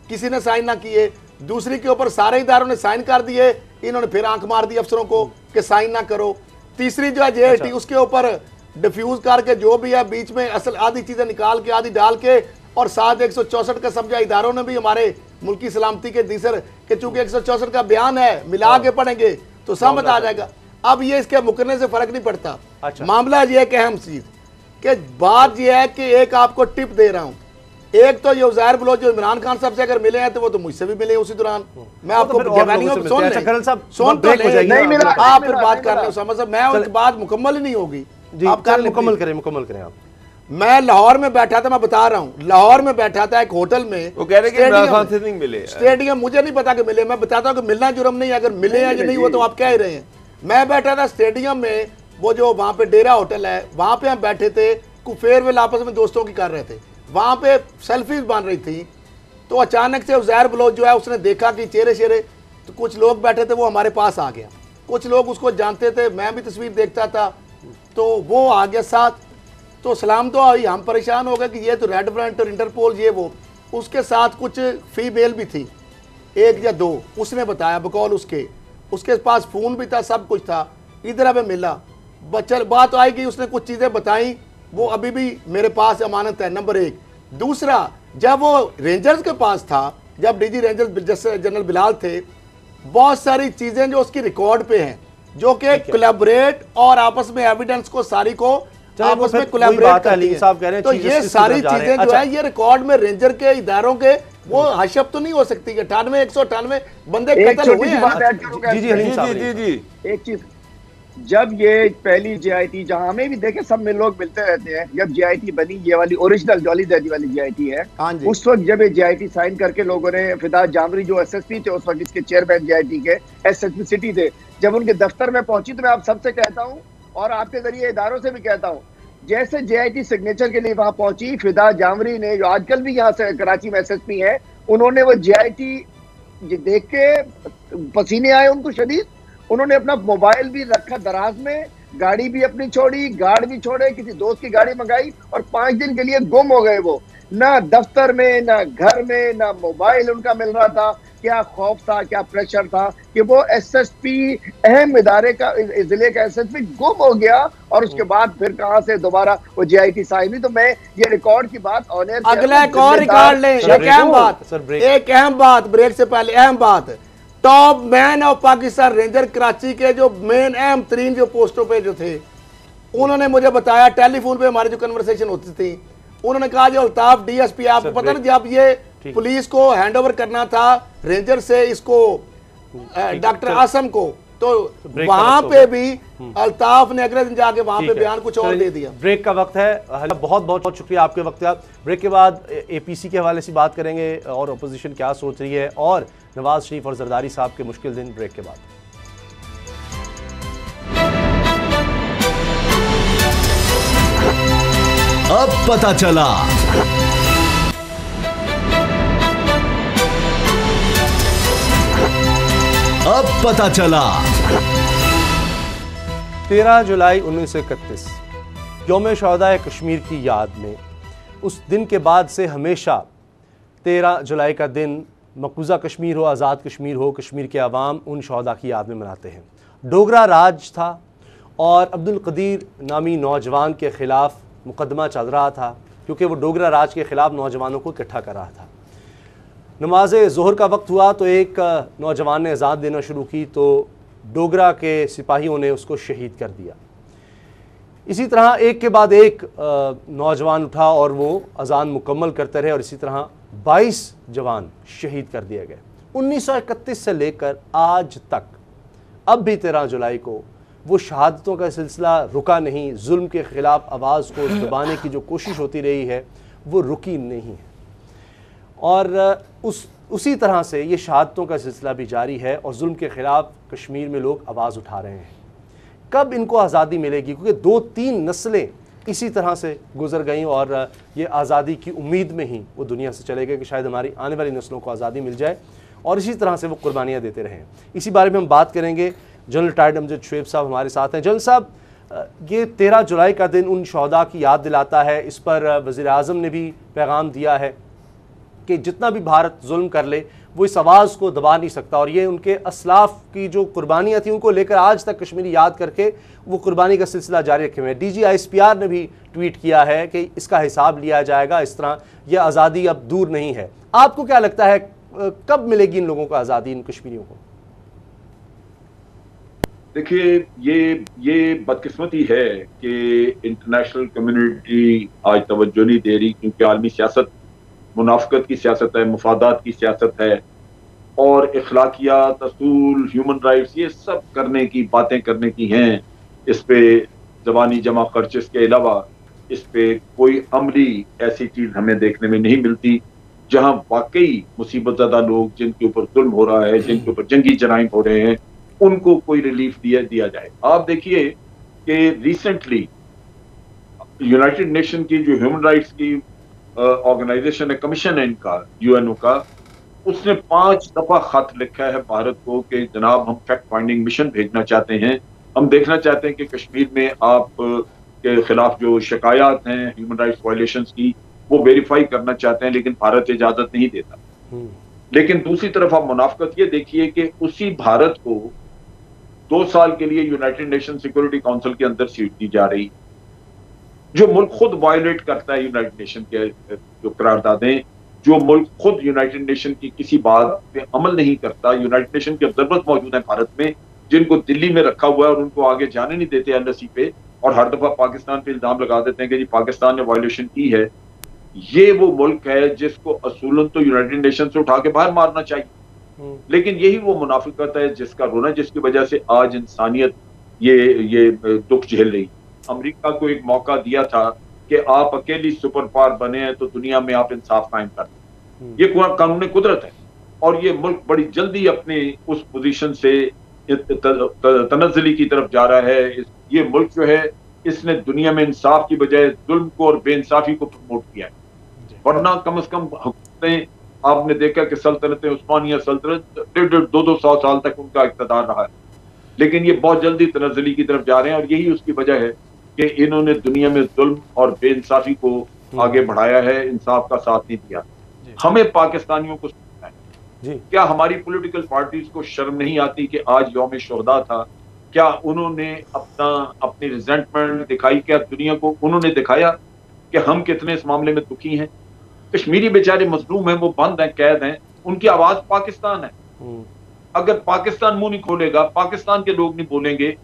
किसी ने साइन ना किए। दूसरी के ऊपर सारे इदारों ने साइन कर दिए, इन्होंने फिर आंख मार दी अफसरों को कि साइन ना करो। तीसरी जो है जेआईटी, उसके ऊपर डिफ्यूज करके जो भी है बीच में असल आधी चीजें निकाल के आधी डाल के, और साथ 164 का समझा इदारों ने भी हमारे मुल्क की सलामती के दीसर के चूंकि 164 का बयान है, मिला के पढ़ेंगे तो समझ आ जाएगा। अब ये इसके मुकरने से फर्क नहीं पड़ता। मामला ये है कि अहम चीज कि बात ये है कि एक आपको टिप दे रहा हूं, एक तो ये उज़ैर बलोच जो इमरान खान साहब से अगर मिले हैं तो वो तो मुझसे भी मिले उसी दौरान। मैं आपको आप फिर बात कर रहे हो, समझ मैं उनकी बात मुकम्मल ही नहीं होगी। आप मुकम्मल करें आप। मैं लाहौर में बैठा था, मैं बता रहा हूँ, लाहौर में बैठा था एक होटल में, वो कह रहे कि इमरान खान से नहीं मिले स्टेडियम, मुझे नहीं पता कि मिले, मैं बताता हूँ कि मिलना जुर्म नहीं, अगर मिले या नहीं वो तो आप कह ही रहे हैं। मैं बैठा था स्टेडियम में, वो जो वहां पे डेरा होटल है वहां पे हम बैठे थे, फेयरवेल आपस में दोस्तों की कर रहे थे, वहां पे सेल्फीज बन रही थी, तो अचानक से उज़ैर बलोच जो है उसने देखा कि चेहरे शेरे तो कुछ लोग बैठे थे, वो हमारे पास आ गया। कुछ लोग उसको जानते थे, मैं भी तस्वीर देखता था, तो वो आ गया साथ। तो सलाम तो आई, हम परेशान हो गए कि ये तो रेड वारंट और इंटरपोल ये वो। उसके साथ कुछ फीमेल भी थी, 1 या 2, उसने बताया बकौल उसके पास फ़ोन भी था, सब कुछ था। इधर हमें मिला, बच्चा बात आई कि उसने कुछ चीज़ें बताई, वो अभी भी मेरे पास अमानत है, नंबर 1। दूसरा, जब वो रेंजर्स के पास था, जब डीजी रेंजर्स जनरल बिलाल थे, बहुत सारी चीज़ें जो उसकी रिकॉर्ड पे हैं, जो कि कोलैबोरेट और आपस में एविडेंस को सारी को आपस में कोलैबोरेट करती है। तो ये सारी चीज़ें जो है ये रिकॉर्ड में रेंजर के इदारों के वो हशब तो नहीं हो सकती कि 198 बंदे कत्ल हुए हैं। जी एक चीज, जब ये पहली JIT जहां हमें भी देखे सब में लोग मिलते रहते हैं, जब JIT बनी, ये वाली ओरिजिनल जॉली दैदी वाली JIT है, उस वक्त जब ये JIT साइन करके लोगों ने, फिदा जामरी जो SSP थे उस वक्त, इसके चेयरमैन JIT के SSP सिटी थे, जब उनके दफ्तर में पहुंची, तो मैं आप सबसे कहता हूँ और आपके जरिए इदारों से भी कहता हूँ, जैसे JIT सिग्नेचर के लिए वहां पहुंची, फिदा जामरी ने, जो आजकल भी यहाँ से कराची में SSP है, उन्होंने वो JIT देख के पसीने आए उनको शदीद। उन्होंने अपना मोबाइल भी रखा दराज में, गाड़ी भी अपनी छोड़ी, गार्ड भी छोड़े, किसी दोस्त की गाड़ी मंगाई और 5 दिन के लिए गुम हो गए। वो ना दफ्तर में, ना घर में, ना मोबाइल उनका मिल रहा था। क्या खौफ था, क्या प्रेशर था कि वो SSP अहम इदारे का, जिले का SSP गुम हो गया और उसके बाद फिर कहां से दोबारा वो JIT साइन हुई। तो मैं ये रिकॉर्ड की बात ऑनर, अगला एक और रिकॉर्ड ले, एक अहम बात ब्रेक से पहले, अहम बात, top man of Pakistan ranger Karachi के जो मेन अहम तरीन जो पोस्टों पे जो थे, उन्होंने मुझे बताया, टेलीफोन पे हमारी जो कन्वर्सेशन होती थी, उन्होंने कहा जो अल्ताफ DSP, आपको पता ना जब ये पुलिस को हैंडओवर करना था रेंजर से इसको डॉक्टर आसम को, तो वहां पे भी अल्ताफ ने अगले दिन जाके वहां पे बयान कुछ और दे दिया। ब्रेक का वक्त है, बहुत बहुत शुक्रिया आपके वक्त का। ब्रेक के बाद APC के हवाले से बात करेंगे और अपोजिशन क्या सोच रही है, और नवाज शरीफ और जरदारी साहब के मुश्किल दिन। ब्रेक के बाद अब पता चला, अब पता चला। 13 जुलाई 1931 यौम शहदाए कश्मीर की याद में, उस दिन के बाद से हमेशा 13 जुलाई का दिन मकबूजा कश्मीर हो, आज़ाद कश्मीर हो, कश्मीर के अवाम उन शहदा की याद में मनाते हैं। डोगरा राज था और अब्दुल कदीर नामी नौजवान के ख़िलाफ़ मुकदमा चल रहा था, क्योंकि वो डोगरा राज के ख़िलाफ़ नौजवानों को इकट्ठा कर रहा था। नमाज ज़ोहर का वक्त हुआ तो एक नौजवान ने अज़ान देना शुरू की, तो डोगरा के सिपाहियों ने उसको शहीद कर दिया। इसी तरह एक के बाद एक नौजवान उठा और वो अज़ान मुकम्मल करते रहे, और इसी तरह 22 जवान शहीद कर दिए गए। 1931 से लेकर आज तक, अब भी 13 जुलाई को वो शहादतों का सिलसिला रुका नहीं। जुल्म के ख़िलाफ़ आवाज़ को दबाने की जो कोशिश होती रही है वो रुकी नहीं है, और उसी तरह से ये शहादतों का सिलसिला भी जारी है, और जुल्म के ख़िलाफ़ कश्मीर में लोग आवाज़ उठा रहे हैं। कब इनको आज़ादी मिलेगी, क्योंकि 2-3 नस्लें इसी तरह से गुजर गईं, और ये आज़ादी की उम्मीद में ही वो दुनिया से चले गए कि शायद हमारी आने वाली नस्लों को आज़ादी मिल जाए, और इसी तरह से वो कुर्बानियाँ देते रहें। इसी बारे में हम बात करेंगे। जनरल रिटायर्ड अमजद शुएब साहब हमारे साथ हैं। जनरल साहब, ये 13 जुलाई का दिन उन शहदा की याद दिलाता है। इस पर वज़ीर आज़म ने भी पैगाम दिया है कि जितना भी भारत जुल्म कर ले वो इस आवाज़ को दबा नहीं सकता, और ये उनके असलाफ की जो कुर्बानियाँ थी उनको लेकर आज तक कश्मीरी याद करके वो कुर्बानी का सिलसिला जारी रखे हुए हैं। DG ISPR ने भी ट्वीट किया है कि इसका हिसाब लिया जाएगा, इस तरह यह आज़ादी अब दूर नहीं है। आपको क्या लगता है, कब मिलेगी इन लोगों को आज़ादी, इन कश्मीरियों को? देखिए, ये बदकिस्मती है कि इंटरनेशनल कम्युनिटी आज तवज्जो नहीं दे रही, क्योंकि आलमी सियासत मुनाफकत की सियासत है, मुफादात की सियासत है, और इखलाकियात, असूल, ह्यूमन राइट्स, ये सब करने की बातें करने की हैं। इस पे ज़बानी जमा खर्च के अलावा इस पे कोई अमली ऐसी चीज़ हमें देखने में नहीं मिलती जहां वाकई मुसीबत ज़दा लोग, जिनके ऊपर जुल्म हो रहा है, जिनके ऊपर जंगी जराइम हो रहे हैं, उनको कोई रिलीफ दिया जाए। आप देखिए कि रिसेंटली यूनाइटेड नेशन की जो ह्यूमन राइट्स की ऑर्गेनाइजेशन है, कमीशन है इनका, यूएनओ का, उसने 5 दफा खत लिखा है भारत को कि जनाब हम फैक्ट फाइंडिंग मिशन भेजना चाहते हैं, हम देखना चाहते हैं कि कश्मीर में आप के खिलाफ जो शिकायत हैं ह्यूमन राइट्स वायलेशंस की, वो वेरीफाई करना चाहते हैं, लेकिन भारत इजाजत नहीं देता। लेकिन दूसरी तरफ आप मुनाफकत ये देखिए कि उसी भारत को 2 साल के लिए यूनाइटेड नेशन सिक्योरिटी काउंसिल के अंदर सीट दी जा रही, जो मुल्क खुद वायलेट करता है यूनाइटेड नेशन के जो करारदादें, जो मुल्क खुद यूनाइटेड नेशन की किसी बात पे अमल नहीं करता। यूनाइटेड नेशन के ऑब्जर्वर्स मौजूद हैं भारत में, जिनको दिल्ली में रखा हुआ है और उनको आगे जाने नहीं देते एलएसी पे, और हर दफा पाकिस्तान पे इल्जाम लगा देते हैं कि जी पाकिस्तान ने वायलेशन की है। ये वो मुल्क है जिसको असूलन तो यूनाइटेड नेशन से उठा के बाहर मारना चाहिए, लेकिन यही वो मुनाफिकत है जिसका रोना, जिसकी वजह से आज इंसानियत ये दुख झेल रही। अमेरिका को एक मौका दिया था कि आप अकेली सुपर पावर बने हैं तो दुनिया में आप इंसाफ कायम कर दें, ये कानून कुदरत है, और ये मुल्क बड़ी जल्दी अपने उस पोजीशन से तनज़्ज़ुली की तरफ जा रहा है। ये मुल्क जो है इसने दुनिया में इंसाफ की बजाय जुल्म को और बेइंसाफी को प्रमोट किया है, वरना कम से कम हुकूमतें, आपने देखा कि सल्तनतें, उस्मानिया सल्तनत 150-200 साल तक उनका इक़्तिदार रहा है, लेकिन ये बहुत जल्दी तनज़्ज़ुली की तरफ जा रहे हैं, और यही उसकी वजह है कि इन्होंने दुनिया में जुल्म और बेइंसाफी को आगे बढ़ाया है, इंसाफ का साथ नहीं दिया। हमें पाकिस्तानियों को सोचना है, क्या हमारी पॉलिटिकल पार्टीज को शर्म नहीं आती कि आज यौम शुहदा था, क्या उन्होंने अपनी रिजेंटमेंट दिखाई, क्या दुनिया को उन्होंने दिखाया कि हम कितने इस मामले में दुखी हैं? कश्मीरी बेचारे मजलूम हैं, वो बंद हैं, कैद हैं, उनकी आवाज पाकिस्तान है। अगर पाकिस्तान मुंह नहीं खोलेगा, पाकिस्तान के लोग नहीं बोलेंगे,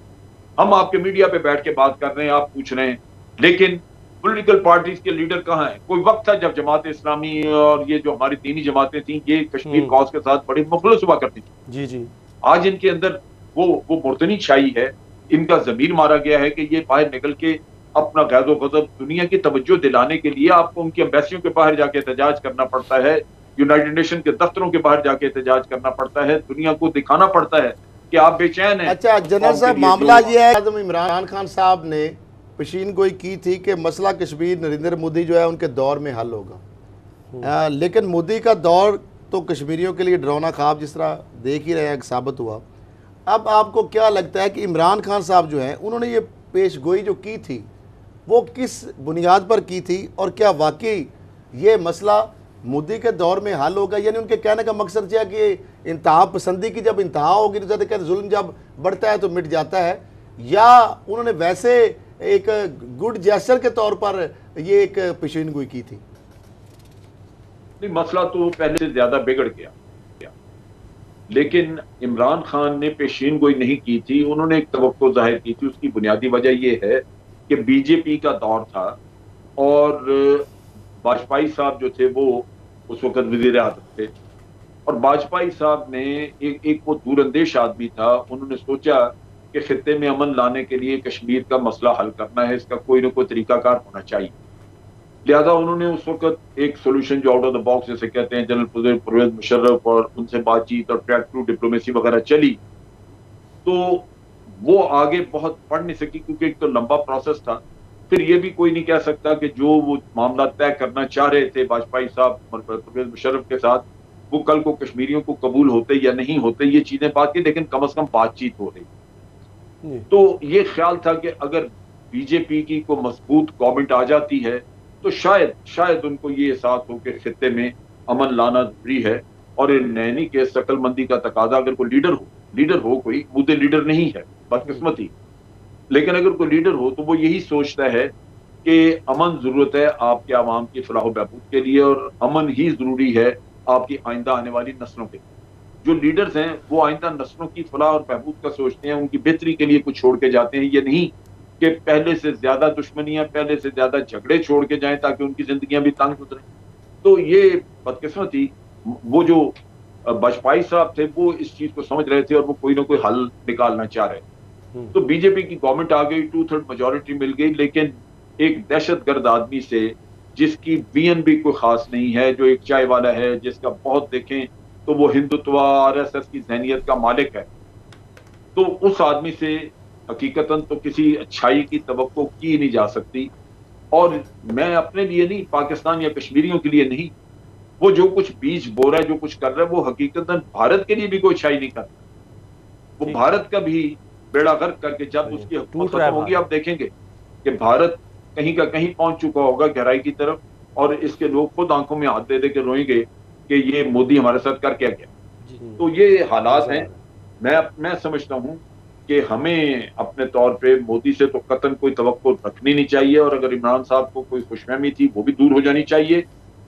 हम आपके मीडिया पे बैठ के बात कर रहे हैं, आप पूछ रहे हैं, लेकिन पॉलिटिकल पार्टीज के लीडर कहाँ हैं? कोई वक्त था जब जमात इस्लामी और ये जो हमारी दीनी जमातें थी, ये कश्मीर कॉज के साथ बड़ी मुखलिस हुआ करती थी। जी जी। आज इनके अंदर वो मुर्तनी छाई है, इनका जमीर मारा गया है कि ये बाहर निकल के अपना गैज़ो गज़ब दुनिया की तवज्जो दिलाने के लिए आपको उनकी एम्बेसियों के बाहर जाके एहतजाज करना पड़ता है, यूनाइटेड नेशन के दफ्तरों के बाहर जाके एहतजाज करना पड़ता है, दुनिया को दिखाना पड़ता है कि आप बेचैन हैं। अच्छा जनरल साहब, मामला ये है, इमरान खान साहब ने पेशीन गोई की थी कि मसला कश्मीर नरेंद्र मोदी जो है उनके दौर में हल होगा, लेकिन मोदी का दौर तो कश्मीरियों के लिए डरावना ख्वाब जिस तरह देख ही रहे हैं साबित हुआ। अब आपको क्या लगता है कि इमरान खान साहब जो हैं उन्होंने ये पेश गोई जो की थी वो किस बुनियाद पर की थी, और क्या वाकई ये मसला मोदी के दौर में हल होगा? यानी उनके कहने का मकसद यह है कि इंतहा पसंदी की जब इंतहा होगी तो ज़्यादा कहते जुल्म जब बढ़ता है तो मिट जाता है, या उन्होंने वैसे एक गुड जेस्चर के तौर पर ये एक पेशीन गोई की थी? नहीं, मसला तो पहले से ज्यादा बिगड़ गया, लेकिन इमरान खान ने पेशीन गोई नहीं की थी, उन्होंने एक तवक्को जाहिर की थी। उसकी बुनियादी वजह यह है कि बीजेपी का दौर था और वाजपेयी साहब जो थे वो उस वक्त वजीर आज़म थे, और वाजपेयी साहब ने एक वो दूरंदेश आदमी था, उन्होंने सोचा कि खित्ते में अमन लाने के लिए कश्मीर का मसला हल करना है, इसका कोई ना कोई तरीकाकार होना चाहिए। लिहाजा उन्होंने उस वक्त एक सोल्यूशन जो आउट ऑफ द बॉक्स जैसे कहते हैं, जनरल परवेज मुशर्रफ और उनसे बातचीत और ट्रैक टू डिप्लोमेसी वगैरह चली, तो वो आगे बहुत बढ़ नहीं सकी क्योंकि एक तो लंबा प्रोसेस था। फिर ये भी कोई नहीं कह सकता कि जो वो मामला तय करना चाह रहे थे वाजपेयी साहब परवेज मुशर्रफ के साथ, वो कल को कश्मीरियों को कबूल होते या नहीं होते, ये चीजें बात की, लेकिन कम से कम बातचीत हो रही। तो ये ख्याल था कि अगर बीजेपी की को मजबूत गवर्नमेंट आ जाती है तो शायद उनको ये एहसास हो कि खित्ते में अमन लाना जरूरी है, और नैनी के शकलमंदी का तकाजा, अगर कोई लीडर हो कोई मुद्दे लीडर नहीं है, बदकिस्मती, लेकिन अगर कोई लीडर हो तो वो यही सोचता है कि अमन जरूरत है आपके आवाम की फलाह बहबूद के लिए, और अमन ही जरूरी है आपकी आइंदा आने वाली नस्लों के लिए। जो लीडर्स हैं वो आइंदा नस्लों की फलाह और बहबूद का सोचते हैं, उनकी बेहतरी के लिए कुछ छोड़ के जाते हैं, ये नहीं कि पहले से ज्यादा दुश्मनियां, पहले से ज्यादा झगड़े छोड़ के जाएं ताकि उनकी जिंदगियां भी तंग गुजरें। तो ये बदकिस्मती, वो जो वाजपेयी साहब थे वो इस चीज को समझ रहे थे और वो कोई ना कोई हल निकालना चाह रहे थे। तो बीजेपी की गवर्नमेंट आ गई, 2/3 मेजोरिटी मिल गई, लेकिन एक दहशतगर्द आदमी से जिसकी बीएन भी कोई खास नहीं है, जो एक चाय वाला है, जिसका बहुत देखें तो वो हिंदुत्व आरएसएस की जहनियत का मालिक है, तो उस आदमी से हकीकतन तो किसी अच्छाई की तवक्को की नहीं जा सकती। और मैं अपने लिए नहीं, पाकिस्तान या कश्मीरियों के लिए नहीं, वो जो कुछ बीज बो रहा है, जो कुछ कर रहा है, वो हकीकतन भारत के लिए भी कोई अच्छाई नहीं कर रहा। वो भारत का भी बेड़ा गर्क करके जब उसकी हुकूमत खत्म होगी, आप देखेंगे कि भारत कहीं का कहीं पहुंच चुका होगा गहराई की तरफ, और इसके लोग खुद आंखों में हाथ दे दे के रोएंगे कि ये मोदी हमारे साथ कर क्या गया। तो ये हालात हैं। मैं समझता हूं कि हमें अपने तौर पे मोदी से तो कतन कोई तवक्को रखनी नहीं चाहिए, और अगर इमरान साहब को कोई खुशफहमी थी वो भी दूर हो जानी चाहिए।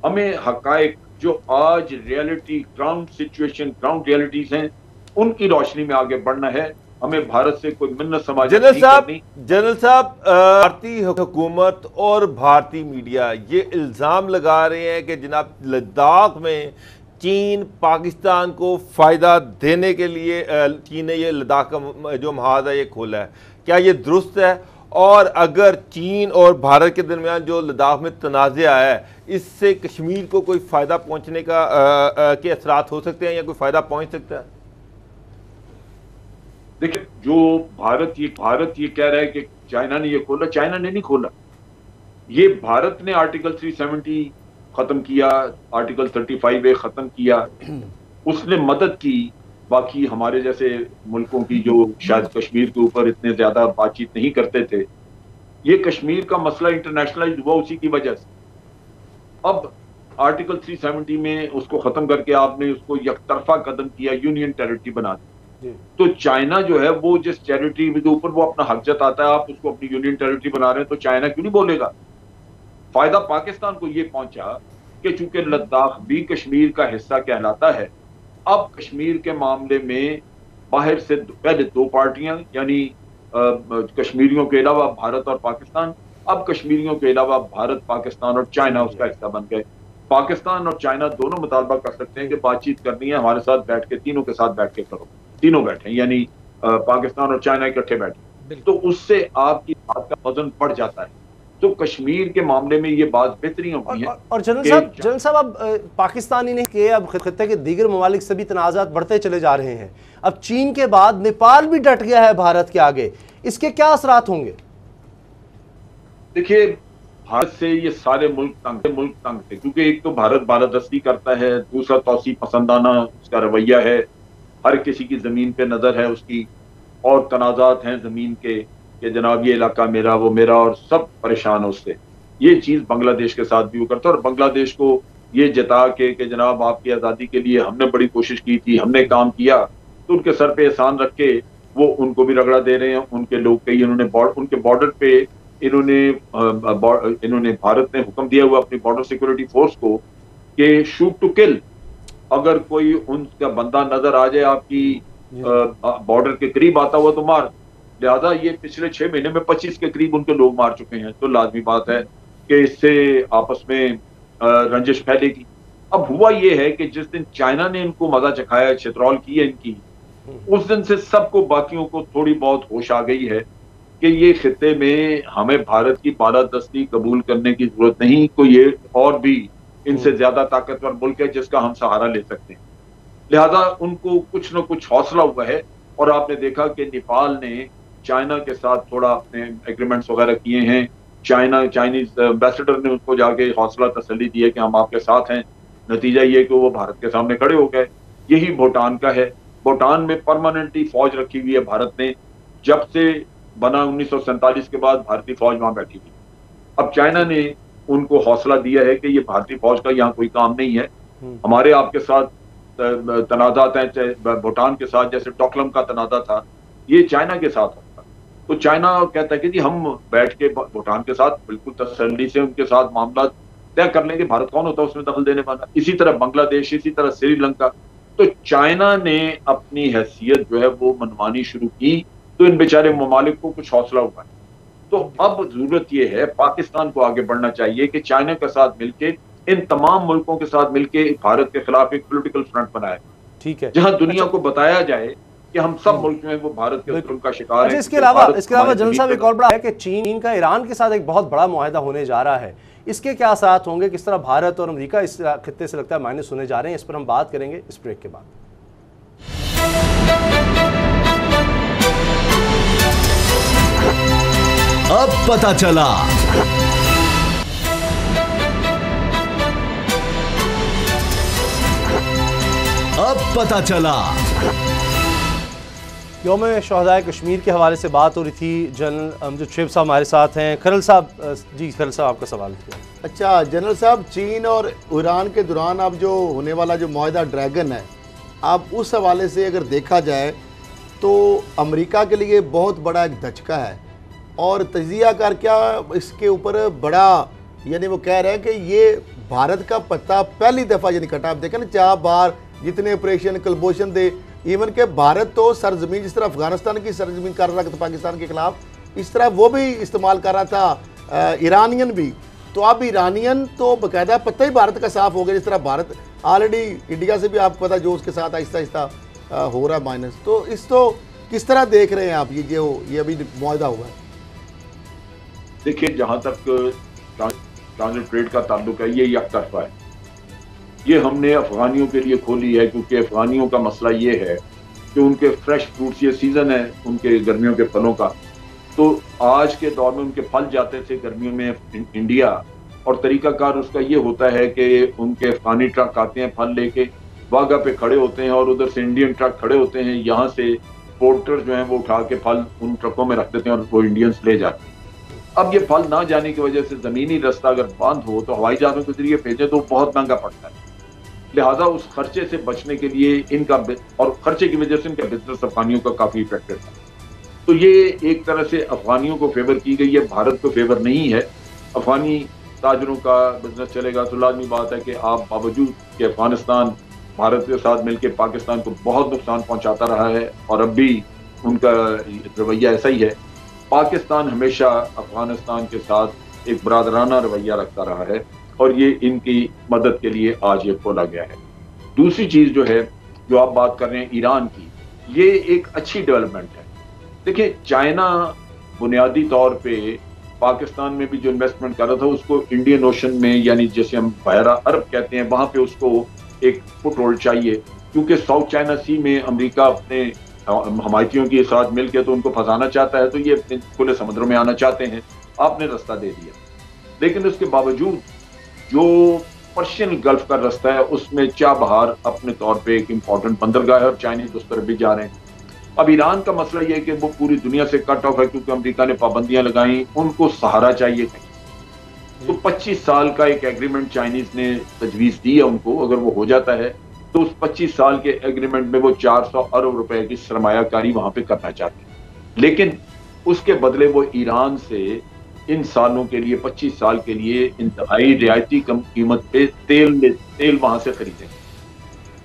हमें हकायक जो आज reality, ground situation, ground realities हैं, उनकी रोशनी में आगे बढ़ना है। हमें भारत से कोई मिन्नत समाज जनरल साहब, भारतीय हुकूमत और भारतीय मीडिया ये इल्ज़ाम लगा रहे हैं कि जनाब लद्दाख में चीन पाकिस्तान को फ़ायदा देने के लिए चीन ने ये लद्दाख का जो महाज है ये खोला है। क्या ये दुरुस्त है? और अगर चीन और भारत के दरमियान जो लद्दाख में तनाज़ा है, इससे कश्मीर को कोई फ़ायदा पहुँचने के असरात हो सकते हैं या कोई फ़ायदा पहुँच सकता है? देखिए, जो भारत ये कह रहा है कि चाइना ने ये खोला, चाइना ने नहीं खोला। ये भारत ने आर्टिकल 370 खत्म किया, आर्टिकल 35A खत्म किया, उसने मदद की। बाकी हमारे जैसे मुल्कों की जो शायद कश्मीर के ऊपर इतने ज्यादा बातचीत नहीं करते थे, ये कश्मीर का मसला इंटरनेशनलाइज हुआ उसी की वजह से। अब आर्टिकल 370 में उसको खत्म करके आपने उसको यकतरफा कदम किया, यूनियन टेरिटरी बना दी। तो चाइना जो है वो जिस टेरिटरी के ऊपर वो अपना हक जताता है, आप उसको अपनी यूनियन टेरिटरी बना रहे हैं, तो चाइना क्यों नहीं बोलेगा? फायदा पाकिस्तान को ये पहुंचा कि चूंकि लद्दाख भी कश्मीर का हिस्सा कहलाता है, अब कश्मीर के मामले में बाहर से पहले दो पार्टियां, यानी कश्मीरियों के अलावा भारत और पाकिस्तान, अब कश्मीरियों के अलावा भारत, पाकिस्तान और चाइना उसका हिस्सा बन गए। पाकिस्तान और चाइना दोनों मुतालबा कर सकते हैं कि बातचीत करनी है, हमारे साथ बैठ के, तीनों के साथ बैठ के करो। तीनों बैठे, यानी पाकिस्तान और चाइना इकट्ठे बैठे, तो उससे आपकी बात का वजन बढ़ जाता है। तो कश्मीर के मामले में ये बात बेहतरियां हुई है। और जनरल साहब अब पाकिस्तान ही नहीं कि अब खित्ते के दीगर ममालिक से भी तनाज़ात बढ़ते चले जा रहे हैं। अब चीन के बाद नेपाल भी डट गया है भारत के आगे, इसके क्या असरात होंगे? देखिए, भारत से ये सारे मुल्क तंग थे, क्योंकि एक तो भारत बालादस्ती करता है, दूसरा तौसी पसंदाना उसका रवैया है, हर किसी की जमीन पे नजर है उसकी, और तनाजात हैं जमीन के कि जनाब ये इलाका मेरा, वो मेरा, और सब परेशान है उससे। ये चीज बांग्लादेश के साथ भी वो करता है, और बांग्लादेश को ये जता के कि जनाब आपकी आज़ादी के लिए हमने बड़ी कोशिश की थी, हमने काम किया, तो उनके सर पे एहसान रख के वो उनको भी रगड़ा दे रहे हैं। उनके लोग कई उन्होंने उनके बॉर्डर पे इन्होंने भारत ने हुक्म दिया हुआ अपनी बॉर्डर सिक्योरिटी फोर्स को कि शूट टू किल, अगर कोई उनका बंदा नजर आ जाए आपकी बॉर्डर के करीब आता हुआ तो मार। लिहाजा ये पिछले 6 महीने में 25 के करीब उनके लोग मार चुके हैं। तो लाजमी बात है कि इससे आपस में रंजिश फैलेगी। अब हुआ ये है कि जिस दिन चाइना ने इनको मजा चखाया, चित्रौल की है इनकी, उस दिन से सबको, बाकियों को थोड़ी बहुत होश आ गई है कि ये खित्ते में हमें भारत की बालादस्ती कबूल करने की जरूरत नहीं, कोई ये और भी इनसे ज्यादा ताकतवर मुल्क है जिसका हम सहारा ले सकते हैं। लिहाजा उनको कुछ न कुछ हौसला हुआ है, और आपने देखा कि नेपाल ने चाइना के साथ थोड़ा अपने एग्रीमेंट्स वगैरह किए हैं। चाइनीज एम्बेसडर ने उनको जाके हौसला तसल्ली दी है कि हम आपके साथ हैं। नतीजा ये कि वो भारत के सामने खड़े हो गए। यही भूटान का है। भूटान में परमानेंटली फौज रखी हुई है भारत ने, जब से बना 1947 के बाद भारतीय फौज वहां बैठी हुई। अब चाइना ने उनको हौसला दिया है कि ये भारतीय फौज का यहाँ कोई काम नहीं है, हमारे आपके साथ तनाजात हैं भूटान के साथ, जैसे डोकलम का तनाजा था, ये चाइना के साथ होता। तो चाइना कहता है कि जी हम बैठ के भूटान के साथ बिल्कुल तसल्ली से उनके साथ मामला तय कर लेंगे, भारत कौन होता है उसमें दखल देने वाला। इसी तरह बांग्लादेश, इसी तरह श्रीलंका। तो चाइना ने अपनी हैसियत जो है वो मनवानी शुरू की, तो इन बेचारे ममालिक को कुछ हौसला हुआ है। तो अब जरूरत यह है, पाकिस्तान को आगे बढ़ना चाहिए कि चाइना के साथ मिलके, इन तमाम मुल्कों के साथ मिलके भारत के खिलाफ एक पॉलिटिकल फ्रंट बनाए। ठीक है, जहां दुनिया को बताया जाए कि हम सब मुल्क में वो भारत के जुल्म का शिकार है। इसके अलावा जनरल साहब एक और बड़ा है कि चीन का ईरान के साथ एक बहुत बड़ा मुआहदा होने जा रहा है। इसके क्या असरात होंगे, किस तरह भारत और अमेरिका इस खित्ते से लगता है मायने सुने जा रहे हैं, इस पर हम बात करेंगे इस ब्रेक के बाद। अब पता चला। अब पता चला। यौम शहदाए कश्मीर के हवाले से बात हो रही थी। जनरल अमजद शोएब साहब हमारे साथ हैं। खरल साहब, जी खरल साहब आपका सवाल किया। अच्छा जनरल साहब, चीन और ईरान के दौरान अब जो होने वाला जो मुआहदा ड्रैगन है, अब उस हवाले से अगर देखा जाए तो अमेरिका के लिए बहुत बड़ा एक धचका है और तजिया कर क्या इसके ऊपर बड़ा, यानी वो कह रहे हैं कि ये भारत का पत्ता पहली दफ़ा यानी कटा। आप देखें ना, 4 बार जितने ऑपरेशन कलबोशन दे, इवन के भारत तो सरजमीन जिस तरह अफगानिस्तान की सरजमीन कर रहा था पाकिस्तान के खिलाफ, इस तरह वो भी इस्तेमाल कर रहा था ईरानियन भी। तो अब ईरानियन तो बाकायदा पत्ता ही भारत का साफ हो गया, जिस तरह भारत ऑलरेडी इंडिया से भी आपको पता जो उसके साथ आहिस्ता आहिस्ता हो रहा है माइनस। तो इस तो किस तरह देख रहे हैं आप ये अभी मुआहदा हुआ है? देखिए, जहां तक ट्रांजिट ट्रेड का ताल्लुक है, ये एक तरफा है। ये हमने अफगानियों के लिए खोली है क्योंकि अफगानियों का मसला ये है कि उनके फ्रेश फ्रूट्स, ये सीजन है उनके गर्मियों के फलों का, तो आज के दौर में उनके फल जाते थे गर्मियों में इंडिया, और तरीकाकार उसका ये होता है कि उनके अफगानी ट्रक आते हैं फल लेके, वाघा पे खड़े होते हैं और उधर से इंडियन ट्रक खड़े होते हैं, यहाँ से पोर्टर जो हैं वो उठा के फल उन ट्रकों में रख देते हैं और वो इंडियंस ले जाते हैं। अब ये फल ना जाने की वजह से जमीनी रास्ता अगर बंद हो तो हवाई जहाजों के जरिए भेजे तो बहुत महंगा पड़ता है। लिहाजा उस खर्चे से बचने के लिए इनका, और खर्चे की वजह से इनका बिजनेस अफगानियों का काफी इफेक्टेड था। तो ये एक तरह से अफगानियों को फेवर की गई है, भारत को फेवर नहीं है। अफगानी ताजरों का बिजनेस चलेगा तो लाजमी बात है कि आप, बावजूद कि अफगानिस्तान भारत के साथ मिलकर पाकिस्तान को बहुत नुकसान पहुंचाता रहा है और अब भी उनका रवैया ऐसा ही है, पाकिस्तान हमेशा अफगानिस्तान के साथ एक बरादराना रवैया रखता रहा है और ये इनकी मदद के लिए आज ये खोला गया है। दूसरी चीज जो है, जो आप बात कर रहे हैं ईरान की, ये एक अच्छी डेवलपमेंट है। देखिए, चाइना बुनियादी तौर पे पाकिस्तान में भी जो इन्वेस्टमेंट कर रहा था उसको इंडियन ओशन में, यानी जैसे हम बहरा अरब कहते हैं, वहां पे उसको एक फुट होल्ड चाहिए, क्योंकि साउथ चाइना सी में अमेरिका अपने हमायतियों के साथ मिलकर तो उनको फंसाना चाहता है, तो ये अपने खुले समुद्रों में आना चाहते हैं। आपने रास्ता दे दिया, लेकिन उसके बावजूद जो पर्शियन गल्फ का रास्ता है उसमें चाबहार अपने तौर पे एक इम्पोर्टेंट बंदरगाह है और चाइनीज उस तरफ भी जा रहे हैं। अब ईरान का मसला यह है कि वो पूरी दुनिया से कट ऑफ है क्योंकि अमेरिका ने पाबंदियां लगाई, उनको सहारा चाहिए कहीं। तो 25 साल का एक एग्रीमेंट चाइनीज ने तजवीज दी है उनको, अगर वो हो जाता है तो उस 25 साल के एग्रीमेंट में वो 400 अरब रुपए की सरमायाकारी वहां पे करना चाहते हैं, लेकिन उसके बदले वो ईरान से इन सालों के लिए, 25 साल के लिए इंतहाई रियायती कम कीमत पे तेल वहां से खरीदेंगे।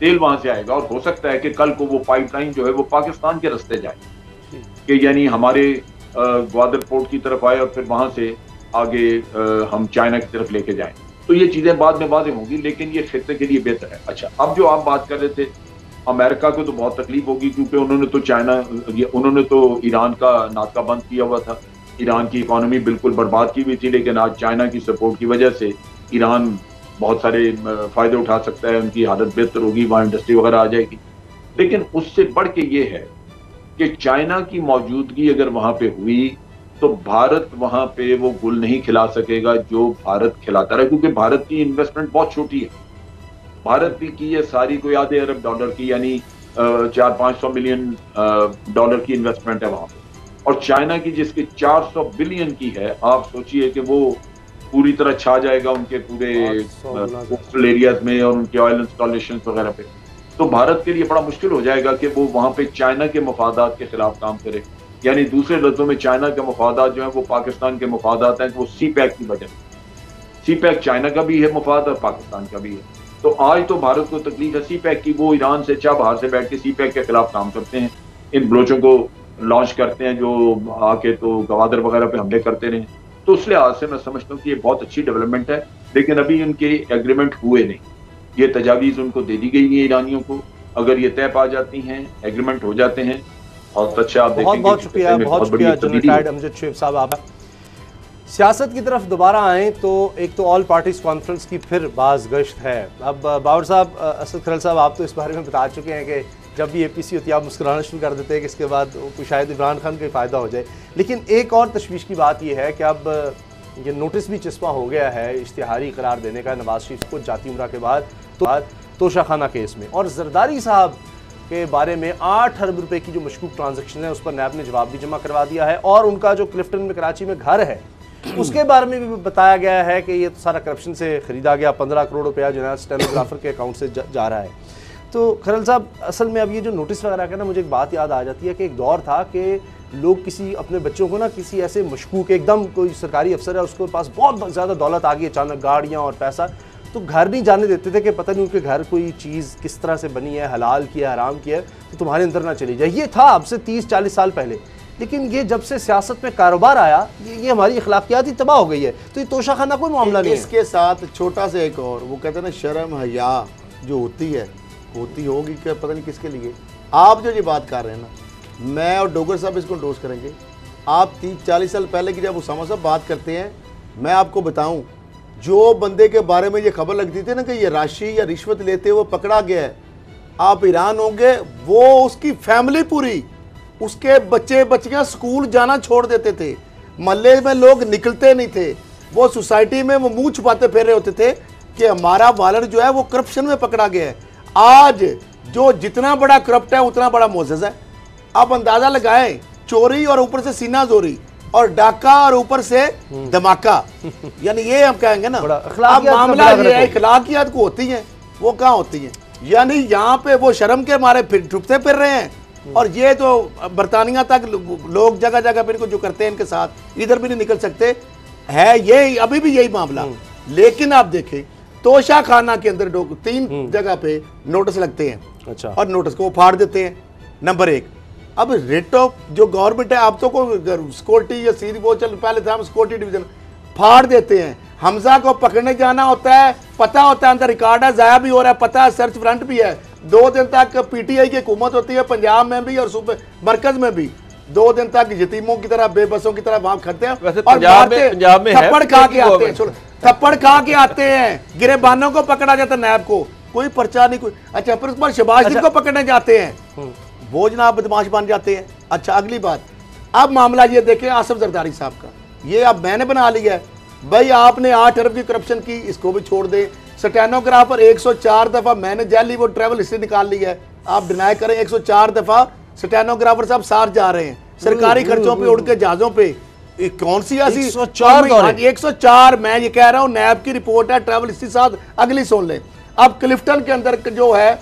तेल वहां से आएगा और हो सकता है कि कल को वो पाइपलाइन जो है वो पाकिस्तान के रास्ते जाए, कि यानी हमारे ग्वादर पोर्ट की तरफ आए और फिर वहां से आगे हम चाइना की तरफ लेके जाएं। तो ये चीजें बाद में वाज़ेह होंगी, लेकिन ये खित्ते के लिए बेहतर है। अच्छा, अब जो आप बात कर रहे थे, अमेरिका को तो बहुत तकलीफ होगी क्योंकि उन्होंने तो ईरान का नाका बंद किया हुआ था, ईरान की इकोनॉमी बिल्कुल बर्बाद की हुई थी, लेकिन आज चाइना की सपोर्ट की वजह से ईरान बहुत सारे फायदे उठा सकता है, उनकी हालत बेहतर होगी, वहाँ इंडस्ट्री वगैरह आ जाएगी। लेकिन उससे बढ़ के ये है कि चाइना की मौजूदगी अगर वहां पे हुई तो भारत वहां पे वो गुल नहीं खिला सकेगा जो भारत खिलाता रहा, क्योंकि भारत की इन्वेस्टमेंट बहुत छोटी है। भारत की है सारी कोई आधे अरब डॉलर की, यानी 400-500 मिलियन डॉलर की इन्वेस्टमेंट है वहां पे, और चाइना की जिसकी 400 बिलियन की है। आप सोचिए कि वो पूरी तरह छा जाएगा उनके पूरे कोस्टल एरियाज में और उनके ऑयल इंस्टॉलेशन वगैरह पे, तो भारत के लिए बड़ा मुश्किल हो जाएगा कि वो वहां पे चाइना के मफादात के खिलाफ काम करे। यानी दूसरे लफ्जों में चाइना के मफादात जो है वो पाकिस्तान के मफादात हैं, वो सी पैक की वजह से। सी पैक चाइना का भी है मफाद और पाकिस्तान का भी है। तो आज तो भारत को तकलीफ है सी पैक की, वो ईरान से बाहर से बैठ के सी पैक के खिलाफ काम करते हैं, इन बलोचों को लॉन्च करते हैं जो आके तो गवादर वगैरह पे हमले करते रहे। तो उस लिहाज से मैं समझता हूँ कि ये बहुत अच्छी डेवलपमेंट है, लेकिन अभी उनके एग्रीमेंट हुए नहीं। ये तजावीज़ उनको दे दी गई है ईरानियों को, अगर ये तय पा जाती हैं, एग्रीमेंट हो जाते हैं, बहुत अच्छा। आप देखेंगे। बहुत शुक्रिया जनरल रिटायर्ड अमजद शोएब साहब। आप सियासत की तरफ दोबारा आएँ तो एक तो ऑल पार्टीज कॉन्फ्रेंस की फिर बाज़ गश्त है। अब बाबर साहब, असद खरल साहब, आप तो इस बारे में बता चुके हैं कि जब भी APC होती है आप मुस्कुराना शुरू कर देते हैं कि इसके बाद शायद इमरान खान का फ़ायदा हो जाए। लेकिन एक और तशवीश की बात यह है कि अब ये नोटिस भी चस्पा हो गया है इश्तिहारी करार देने का नवाज शरीफ को जाती उम्रा के बाद। तोशाखाना केस में। और जरदारी साहब के बारे में 8 अरब रुपए की जो मशकूक ट्रांजैक्शन है उस पर नैब ने जवाब भी जमा करवा दिया है। और उनका जो क्लिफ्टन में कराची में घर है उसके बारे में भी बताया गया है कि ये तो सारा करप्शन से खरीदा गया, 15 करोड़ रुपया जो है स्टेनोग्राफर के अकाउंट से जा रहा है। तो खरल साहब, असल में अब ये जो नोटिस वगैरह का ना, मुझे एक बात याद आ जाती है कि एक दौर था कि लोग किसी अपने बच्चों को ना किसी ऐसे मशकूक, एकदम कोई सरकारी अफसर है उसके पास बहुत ज़्यादा दौलत आ गई, अचानक गाड़ियाँ और पैसा, तो घर नहीं जाने देते थे कि पता नहीं उनके घर कोई चीज़ किस तरह से बनी है, हलाल की है, हराम की है, तो तुम्हारे अंदर ना चली जाए। ये था अब से 30-40 साल पहले। लेकिन ये जब से सियासत में कारोबार आया, ये हमारी अखलाकियात ही तबाह हो गई है। तो ये तोशाखाना कोई मामला नहीं है। इसके साथ छोटा सा एक और, वो कहते हैं ना शर्म हया जो होती होगी क्या पता नहीं किसके लिए। आप जो ये बात कर रहे हैं ना, मैं और डोगर साहब इसको डोज करेंगे। आप 30-40 साल पहले की जब उसामा साहब बात करते हैं, मैं आपको बताऊं, जो बंदे के बारे में ये खबर लगती थी ना कि ये राशि या रिश्वत लेते हुए पकड़ा गया है, आप हैरान होंगे, वो उसकी फैमिली पूरी, उसके बच्चे बच्चियां स्कूल जाना छोड़ देते थे, मोहल्ले में लोग निकलते नहीं थे, वो सोसाइटी में वो मुंह छुपाते फिर रहे होते थे कि हमारा वालद जो है वो करप्शन में पकड़ा गया है। आज जो जितना बड़ा करप्ट है उतना बड़ा मोअज़्ज़ज़ है। आप अंदाजा लगाएं, चोरी और ऊपर से सीना जोरी और डाका और ऊपर से धमाका, यानी ये हम कहेंगे ना। अब मामला ये है, अखलाकियात को होती है, वो कहाँ होती है? यानी यहाँ पे वो शर्म के मारे छुपते फिर रहे हैं। और ये तो बरतानिया तक लोग जगह जगह पर इनको जो करते हैं इनके साथ, इधर भी नहीं निकल सकते है, ये अभी भी यही मामला। लेकिन आप देखें तोशाखाना के अंदर 3 जगह पे नोटिस लगते हैं। अच्छा। और नोटिस को फाड़ देते हैं। नंबर 1, अब रेट ऑफ जो गवर्नमेंट है, आप तो को सिक्योरिटी या सीधी वो चल, पहले था हम सिक्योरिटी डिवीजन, फाड़ देते हैं। हमजा को पकड़ने जाना होता है, पता होता है अंदर रिकॉर्ड है, जाया भी हो रहा है, पता है, सर्च वारंट भी है। 2 दिन तक पीटीआई की हुकूमत होती है, पंजाब में भी और सूबे मरकज में भी। 2 दिन तक यतीमों की तरह, बेबसों की तरह वहां खड़ते हैं और पंजाब में थप्पड़ खा के आते हैं। थप्पड़ खा के आते हैं, गिरेबानों को पकड़ा जाता है, नैब को कोई पर्चा नहीं, कोई। अच्छा, फिर उस पर शहबाज शरीफ को पकड़ने जाते हैं, वो जनाब बदमाश बन जाते हैं। अच्छा, अगली बात, अब मामला ये देखें आसिफ जरदारी साहब का, ये अब मैंने बना लिया है भाई, आपने 8 अरब की करप्शन की, इसको भी छोड़ दे। स्टेनोग्राफर 104 दफा मैंने जैली वो ट्रैवल हिस्ट्री निकाल ली है, आप डिनाई करें, 104 दफा स्टेनोग्राफर साहब साथ जा रहे हैं, सरकारी खर्चों पे, उड़ के जहाजों पे। कौन सी ऐसी 104, मैं ये कह रहा हूं, नैब की रिपोर्ट है, ट्रैवल हिस्ट्री साथ अगली सुन ले। अब क्लिफ्टन के अंदर जो है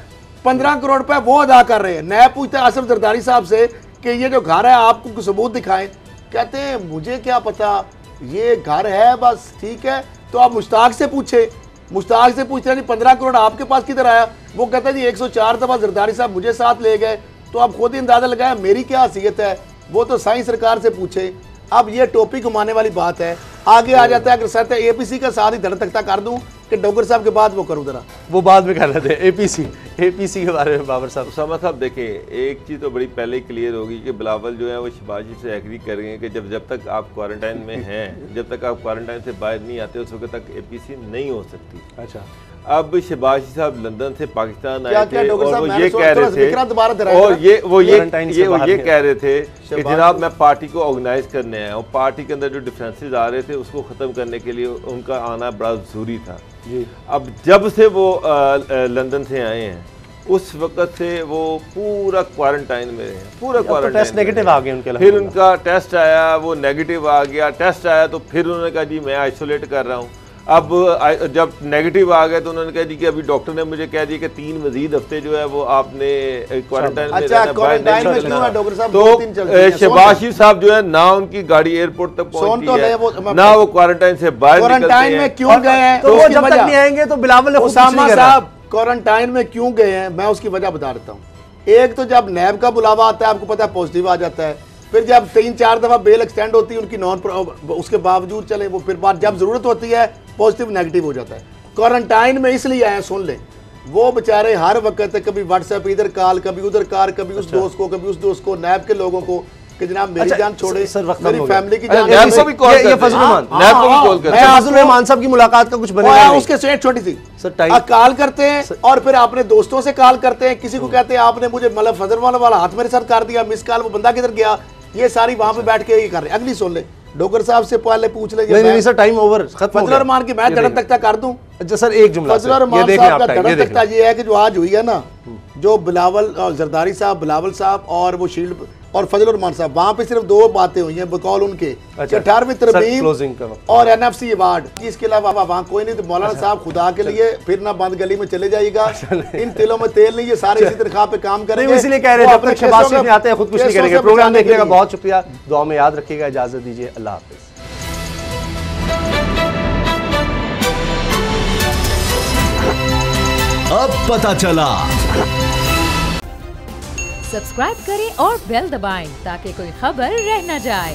15 करोड़ रुपए वो अदा कर रहे हैं। नैब पूछते हैं आसिफ जरदारी साहब से कि ये जो घर है आपको सबूत दिखाएं, कहते हैं मुझे क्या पता, ये घर है बस, ठीक है। तो आप मुश्ताक से पूछे, मुश्ताक से पूछते हैं जी 15 करोड़ आपके पास किधर आया? वो कहता है जी 104 दफा जरदारी साहब मुझे साथ ले गए। तो आप खुद ही अंदाजा लगाया मेरी क्या हैसियत है, वो तो साईं सरकार से पूछे। अब ये टोपी घुमाने वाली बात है, आगे आ जाता है। अगर सर एपीसी का साथ ही धड़ तख्ता कर दूं कि डोगर साहब के बाद वो करूं, जरा वो बाद में कर रहे थे। एपीसी के बारे में बाबर साहब, उसामा साहब देखें, एक चीज़ तो बड़ी पहले ही क्लियर होगी कि बिलावल जो है वो शहबाज जी से एग्री करेंगे कि जब तक आप क्वारंटाइन में हैं, जब तक आप क्वारंटाइन से बाहर नहीं आते उस वक्त तक एपीसी नहीं हो सकती। अच्छा, अब शहबाज साहब लंदन से पाकिस्तान आए थे और वो ये कह रहे थे, और ये कह रहे थे कि जनाब मैं पार्टी को ऑर्गेनाइज करने आया हूँ, पार्टी के अंदर जो डिफरेंसेस आ रहे थे उसको ख़त्म करने के लिए उनका आना बड़ा ज़रूरी था जी। अब जब से वो लंदन से आए हैं उस वक्त से वो पूरा क्वारंटाइन में रहे, पूरा क्वारंटाइन, टेस्ट नेगेटिव आ गए उनके, फिर उनका टेस्ट आया, वो नेगेटिव आ गया, टेस्ट आया तो फिर उन्होंने कहा जी मैं आइसोलेट कर रहा हूँ। अब जब नेगेटिव आ गए तो उन्होंने कहा जी कि अभी डॉक्टर ने मुझे कह दिया कि 3 मजीद हफ्ते जो है वो आपने क्वारंटाइन में रहना, बाहर नहीं निकलना। तो शहबाज शरीफ साहब जो है ना उनकी गाड़ी एयरपोर्ट तक पहुंची है, ना वो क्वारंटाइन से बाहर क्वारंटाइन में क्यों गए हैं, तो वो जब तक नहीं आएंगे तो बिलावल उसामा साहब क्वारंटाइन में क्यों गए हैं, मैं उसकी वजह बता देता हूँ। एक तो जब नैब का बुलावा आता है, आपको पता है पॉजिटिव आ जाता है, फिर जब 3-4 दफा बेल एक्सटेंड होती है उनकी उसके बावजूद चले, वो फिर बात जब जरूरत होती है पॉजिटिव नेगेटिव हो जाता है। क्वारंटाइन में इसलिए आए, सुन ले, वो बेचारे हर वक्त कभी व्हाट्सएप इधर कॉल, कभी उधर कॉल, कभी उस दोस्त को, कभी उस दोस्त को, नैब के लोगों को कि जनाब मेरी जान छोड़े, मेरी फैमिली की जान, ये फजल रहमान साहब की मुलाकात का कुछ बनेगा उसके से छोटी सी कॉल करते हैं और फिर अपने दोस्तों से कॉल करते हैं, किसी को कहते हैं आपने मुझे मतलब फजल वाला हाथ मेरे साथ कर दिया, मिस कॉल, वो बंदा किधर गया, ये सारी वहां पे बैठ के ये कर रहे हैं। अगली सुन ले, डोगर साहब से पहले पूछ लीजिए। नहीं नहीं सर, टाइम ओवर, खत्म हो फजल गया। रहमान की मैं धड़क तख्ता कर दूं? अच्छा सर, एक जुमला फजल रहमान साहब का धड़क तख्ता ये है कि जो आज हुई है ना, जो बिलावल जरदारी साहब, बिलावल साहब और वो शील्ड और फजल रहमान साहब, वहां पे सिर्फ 2 बातें हुई हैं बकौल उनके, 18वीं तरमीम और NFC अवार्ड। इसके अलावा वहाँ कोई नहीं। तो मौलाना साहब खुदा के लिए फिर ना बंद गली में चले जाइएगा, इन तिलों में तेल नहीं, ये सारे इसी तनख्वाह पे काम करेंगे। इसलिए कह रहे हैं जब तक शहबाज शरीफ नहीं आते हैं खुद कुछ नहीं करेंगे। प्रोग्राम देखने का बहुत शुक्रिया, दुआ में याद रखिएगा, इजाजत दीजिए, अल्लाह हाफिज। अब पता चला। सब्सक्राइब करें और बेल दबाएं ताकि कोई खबर रह न जाए।